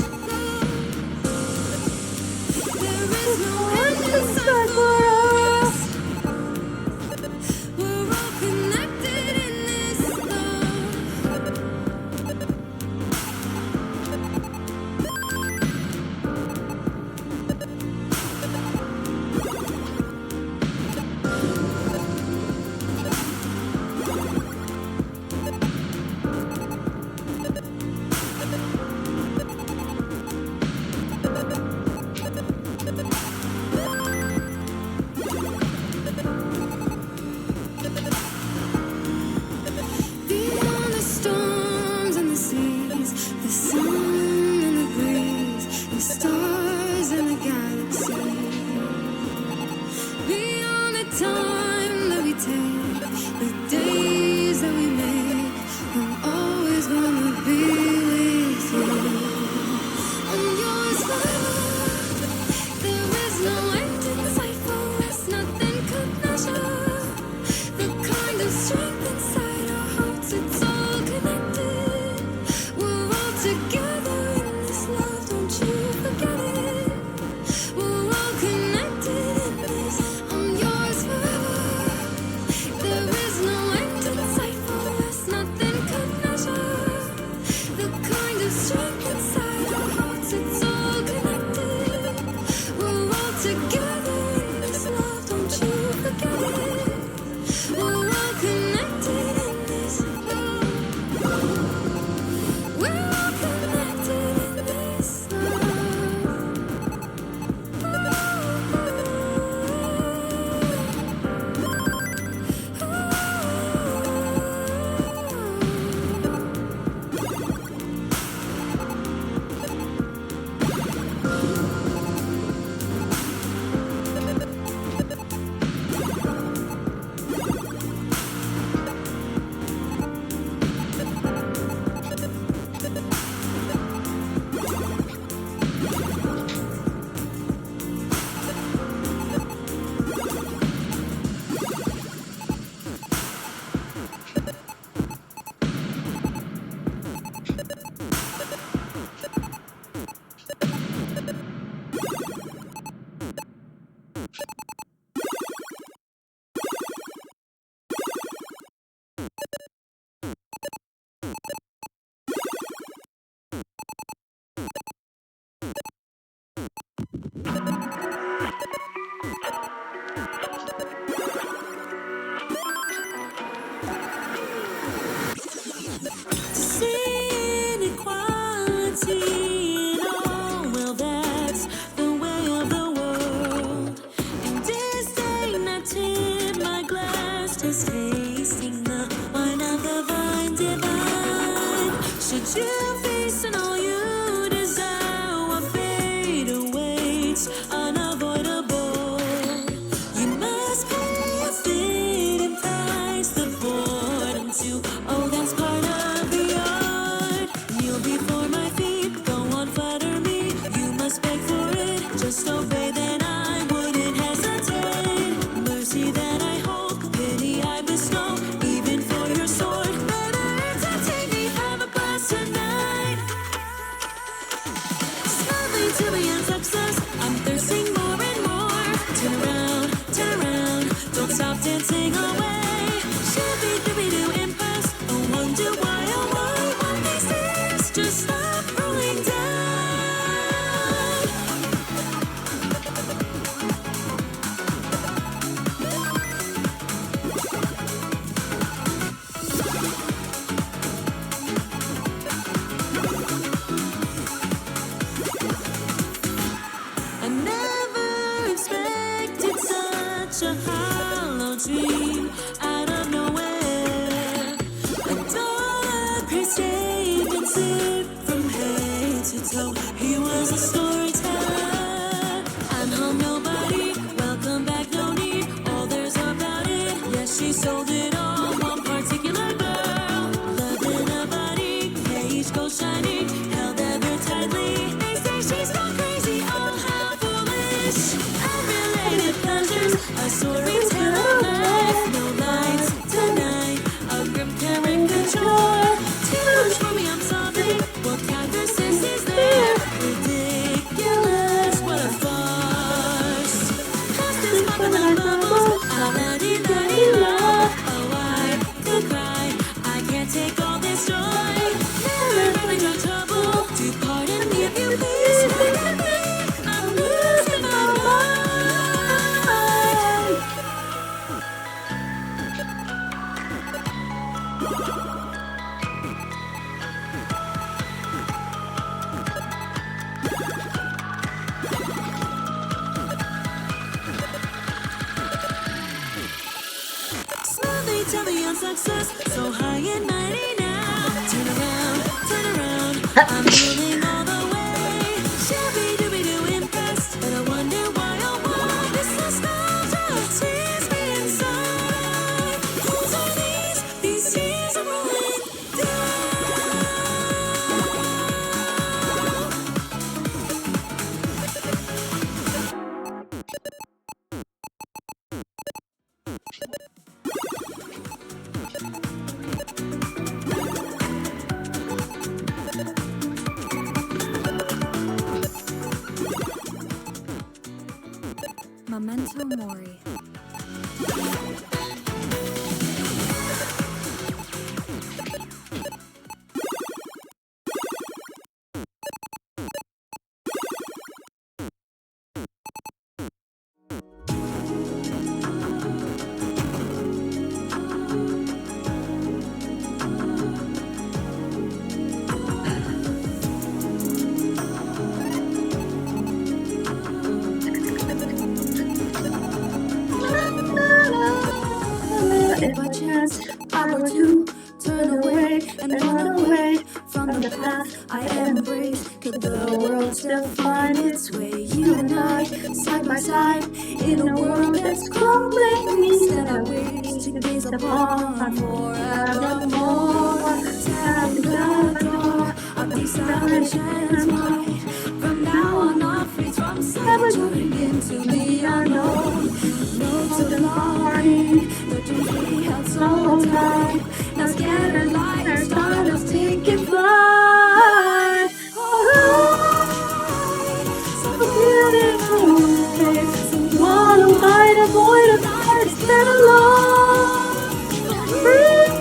There is no end inside for us. We're all connected in this love. to be a success. I'm thirsting more and more. Turn around, don't stop dancing away. Shabby dooby doo impress. Oh, wonder why, one these days just stop rolling down. I never expected such a hollow dream out of nowhere. A dark gray statement zipped from head to toe. He was a storyteller. I'm home nobody, welcome back no need. All there's about it, yes she sold it all. One particular girl, loving a body, page goes shining, held ever tightly. They say she's gone crazy on how foolish. Unrelated pleasures, a storyteller life. No lines tonight, a grim caricature. Too much for me, I'm sorry. What catharsis is there? Ridiculous, what a farce. Past this moment of bubbles, la-di-da-di-la. Oh, I could cry, I can't take all this joy. Never really got trouble, do pardon me if you please. Look at me, I'm losing my mind. Smoothly tell me on success, so high and mighty now. Turn around, I'm moving all the way. Shabby dooby doo impressed, but I wonder why, oh why this nostalgia tears me inside. Whose are these? These tears are rolling down. Memento Mori. If by chance I were to turn away and run away from the path I embrace, could the world still find its way? You and I, side by side, in a world that's crumbling. Instead I wish to gaze upon forevermore. Tap the door of these salvations. Why? From now on, our feet from savagery into the unknown. No to the morning, the dreams we held so tight. Now scattered like our stardust taking flight. So beautiful, someone who might avoid a night instead alone. Freedom,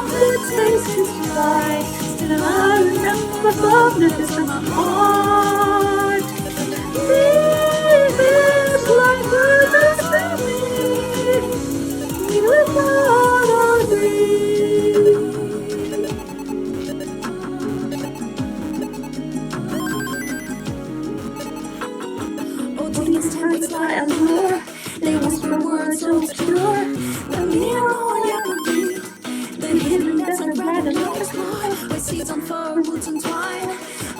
good taste is right. Still I remember softness in my heart. This is like the we without agree. Oh, these times lie allure. They whisper words so obscure. The mirror never breathe. The hidden desert red and lost mine. With seeds on fur, roots entwined.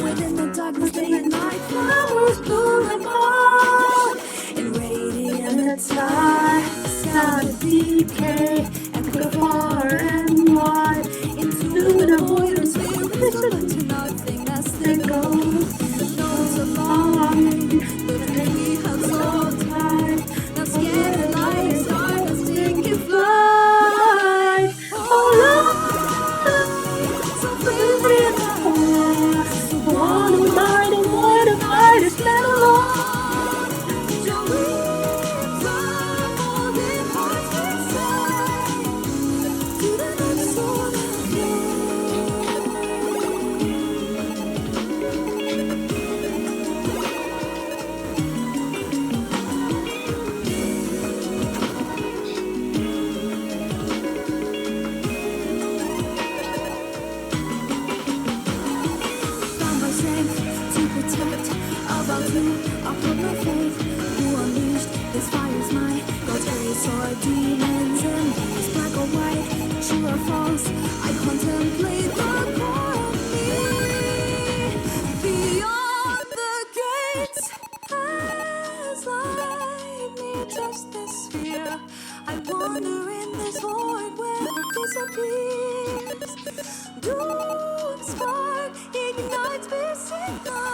Within the darkness, day and night, flowers bloom and fall. In radiant sky, sound of decay, echo far and wide. Into the void of space, listen to nothing as they go. The notes of longing, the thing we held so tight. Now scared like stars taking flight. Oh Lord, so free and home. One who died and protect. About you, I put my faith. You unleashed, this fire's mine. God's grace or demons and these black or white, true or false. I contemplate the core of me. Beyond the gates, as light may touch this sphere, I wander in this void where it disappears. Doom spark ignites missing light.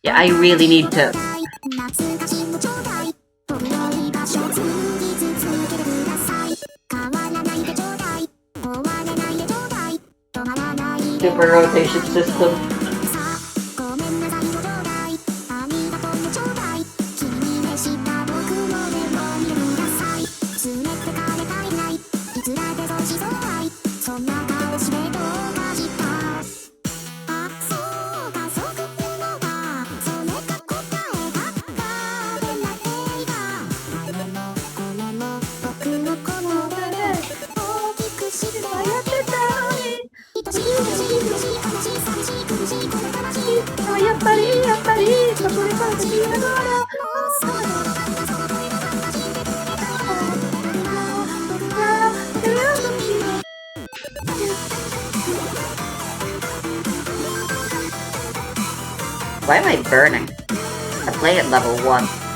Yeah, I really need to. Super rotation system. Why am I burning? I play at level 1.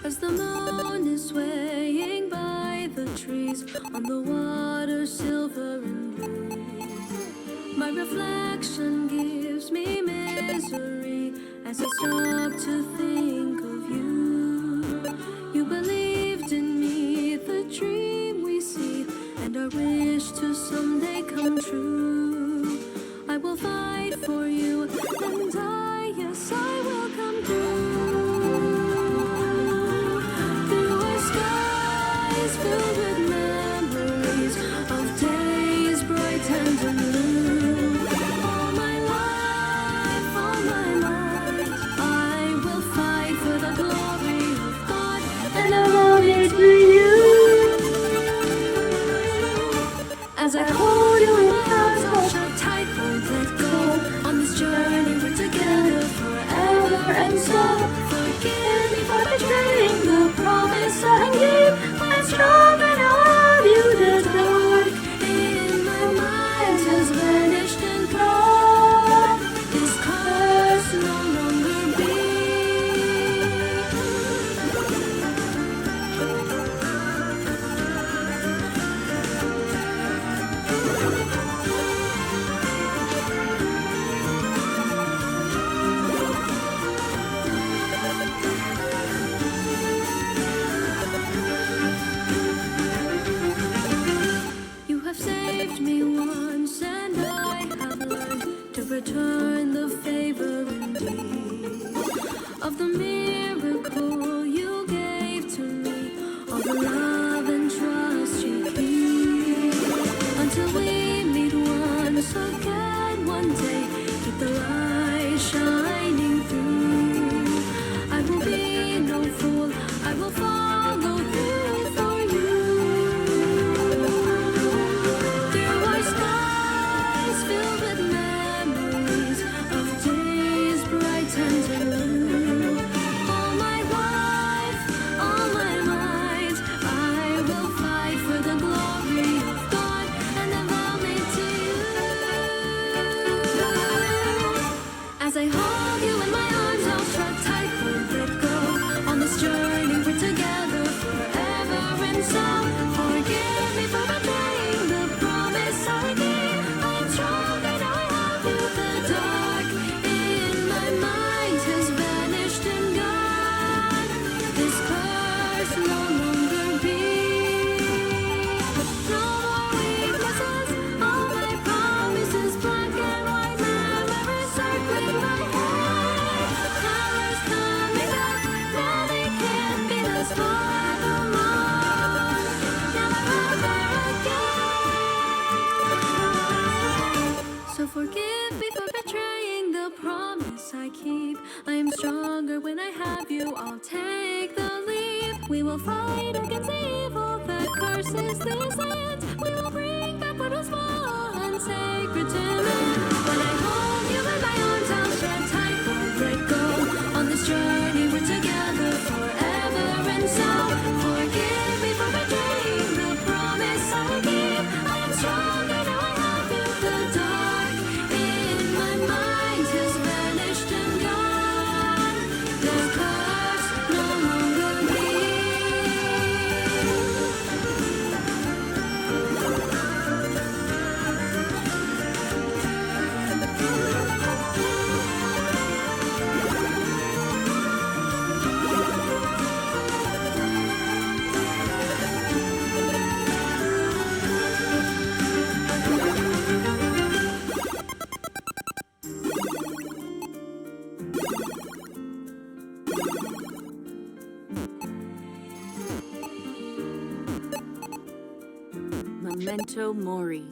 As the moon is swaying by the trees on the water, silver and blue, my reflection gives me misery as I stop to think of you. You believed in me, the dream we see, and our wish to someday come true. I will fight for you, and yes, I will come through. Filled with memories of days bright and blue. All my life, all my life, I will fight for the glory of God, and I love it to you. As I hold you in my arms, hold you tight, won't let go. On this journey we're together forever, and so forgive me for betraying the promise I gave. I'm strong and I love you. The dark in my mind has vanished and gone. This curse no longer be. You have saved me once, and I have learned to return the favor indeed. Of the miracle you gave to me, all the love and trust you keep. Until we meet once again one day, keep the light shining through. I will be no fool, I will follow through for you. There are skies filled with memories of days bright and blue. All my life, all my might, I will fight for the glory of God, and I vow it to you. As I hold you in my arms, I'll strut tight, won't let go. On this journey we're together forever, and so forgive me for betraying the promise I gave. I'm strong and I have you. The dark in my mind has vanished and gone. This curse no longer be. No more weaknesses, all my promises black and white memories circling my head. Colors coming back, now they can't be this forevermore. Never again. So forgive me for betraying the promise I keep. I am stronger when I have you. I'll take the lead. We will fight against evil that curses this land. We will bring back what was fallen sacred to me. When I hold you in my arms, I'll stand tight, won't let go. On this journey we're together forever, and so forgive me for betraying the promise I gave. I am strong and now I have you. The dark in my mind has vanished and gone. The curse no longer be. Memento Mori.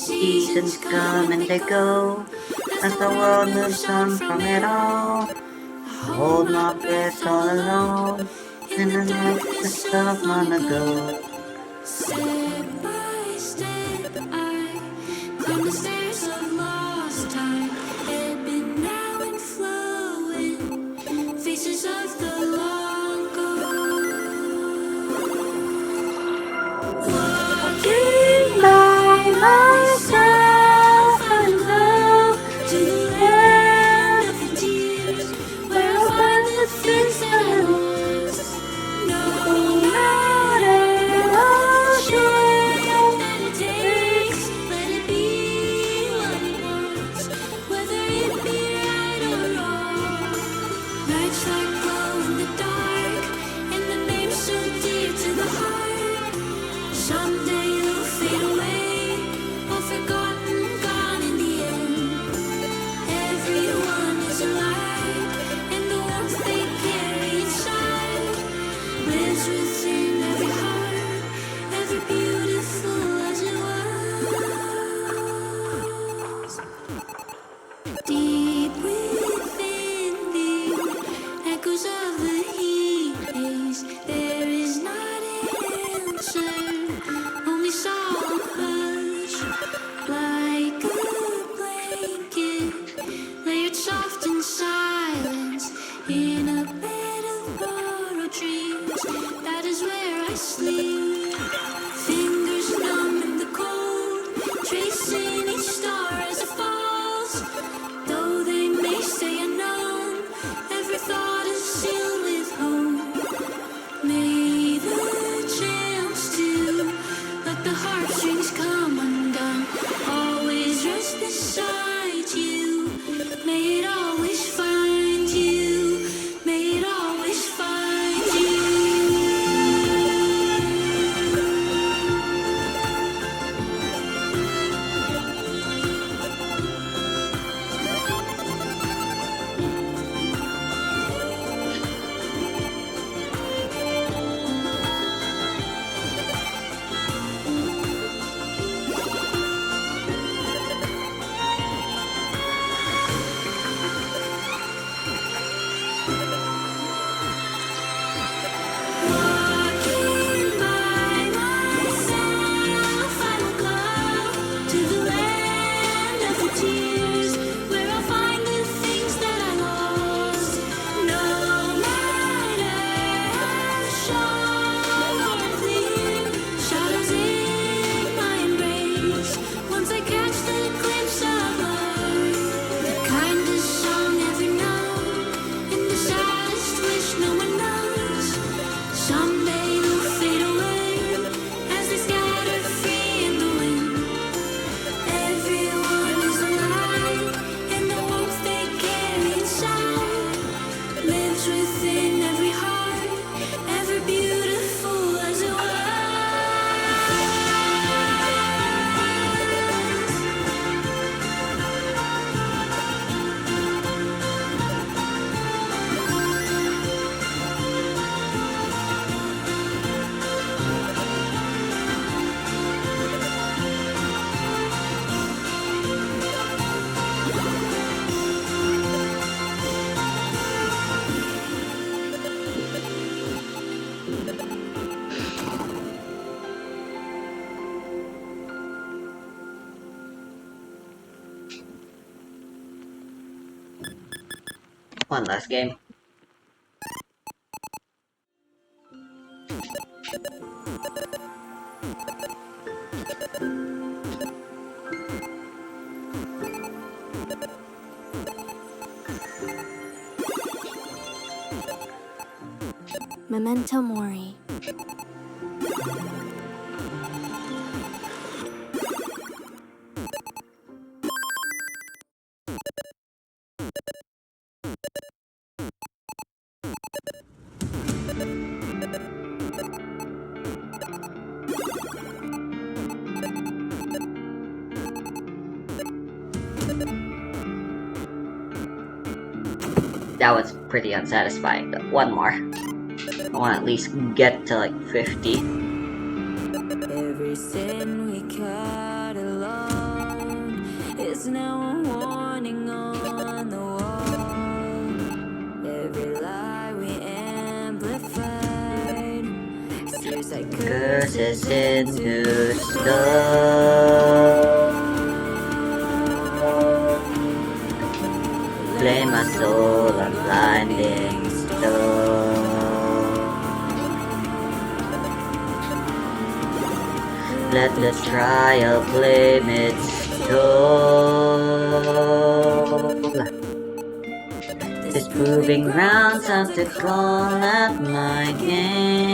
Seasons come and they go, as the world moves on from it all. I hold my breath all alone, in the necklace of long ago. Step by step, I climb the stairs of lost time, ebbing now and flowing, faces of the long gone. Walking by myself, I know to the land of the tears, where I'll find the things that I lost. No matter how short that it takes, let it be what it wants, whether it be right or wrong. Nights that glow in the dark, and the name so dear to the heart. Someday you'll fade away, all forgotten, gone in the end. Everyone is alive, and the warmth they carry inside lives within every heart, every beautiful as it was. Deep within the echoes of the heat haze, there is not an answer, only soul hush, like a blanket, layered soft in silence, in a bed of borrowed dreams. That is where I sleep. Fingers numb in the cold, tracing each star as it falls. Though they may stay unknown, every thought is sealed with hope. May the chance to let the heartstrings come undone always rest beside you. May it always find you. May it always find you. Walking by myself, I will go to the land of the tears, where I'll find the things that I lost. No matter how short or thin, shadows in my embrace. Once I catch the glimpse of love, the kindest song ever known, and the saddest wish no one knows. Someday they'll fade away as they scatter free in the wind. Everyone is alive, and the warmth they carry inside lives within every heart, ever beautiful as it was. One last game. Memento Mori. That was pretty unsatisfying, though. One more. I want to at least get to like 50. Every sin we cut along. pieces into stone. Play my soul on blinding stone. Let the trial claim its toll. This proving ground sounds to call at my game.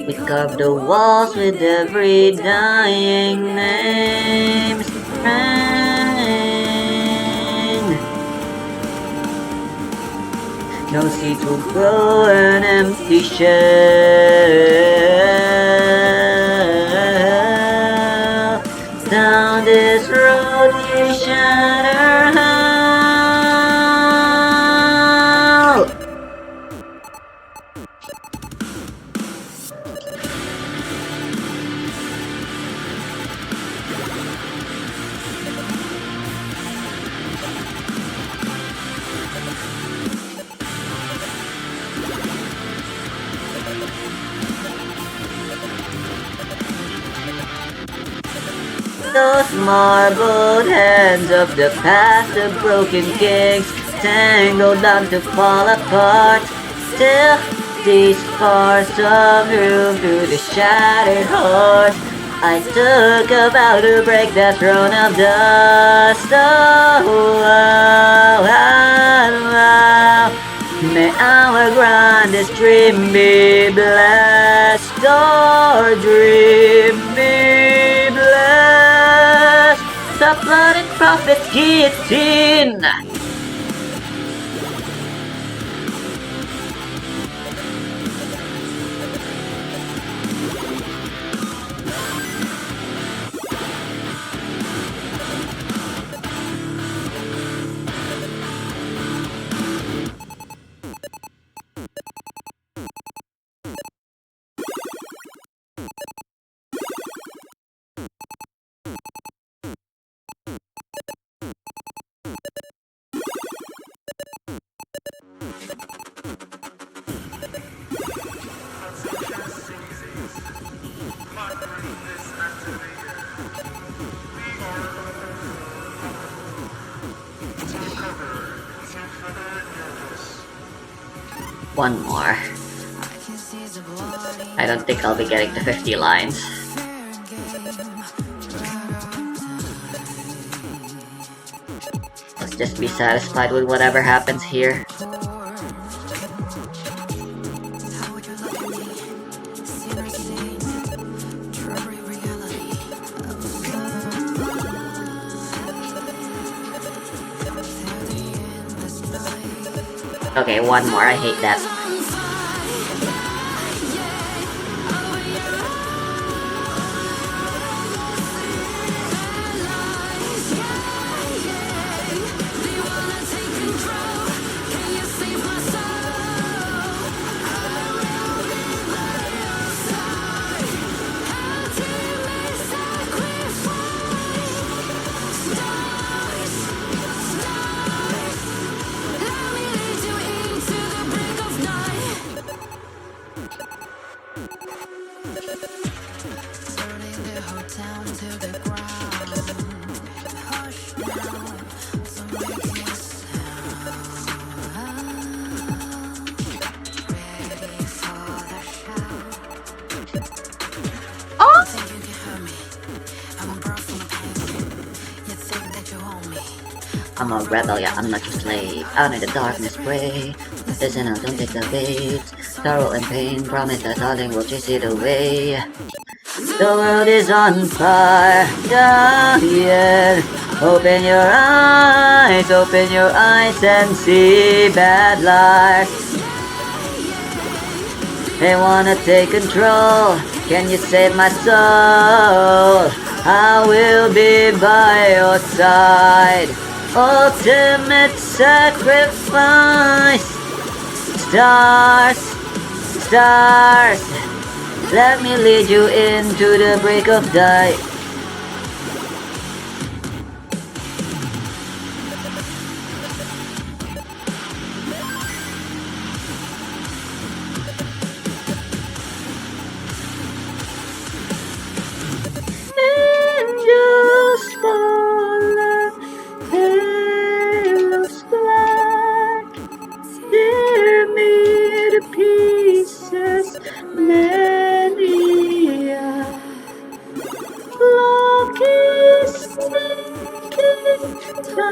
We carve the walls with every dying name's ring. No seeds will grow an empty shell. Down this road we shatter hell. Those marbled hands of the past, the broken kings, tangled on to fall apart. Still, these scars of you through the shattered heart. I took a vow to break that throne of dust. Oh, wow, wow, wow. May our grandest dream be blessed, our dream be blessed. The blooded prophet's guillotine. One more. I don't think I'll be getting to 50 lines. Let's just be satisfied with whatever happens here. Okay, one more. I hate that. I'm a rebel, yeah, I'm not your slave. Out in the darkness, pray. Listen out, don't take the bait. Sorrow and pain, promise that darling will chase it away. The world is on fire, dying. Open your eyes and see bad life. They wanna take control. Can you save my soul? I will be by your side. Ultimate sacrifice. Stars, stars, let me lead you into the break of day.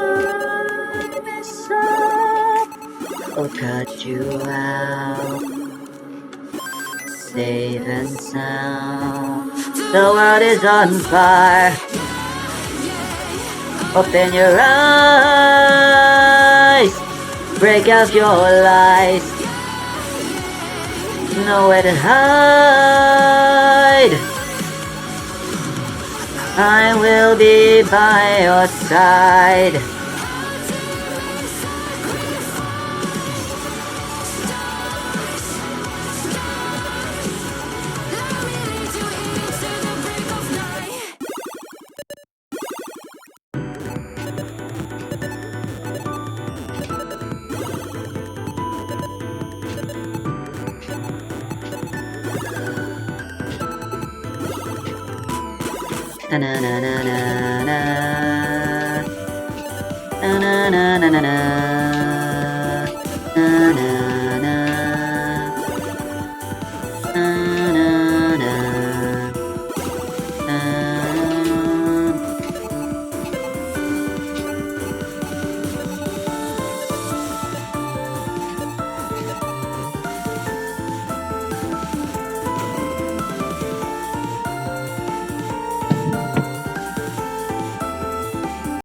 promise I'll cut you out, safe and sound. The world is on fire. Open your eyes, break out your lies. Nowhere to hide. I will be by your side. Na na na na na na na na na na na.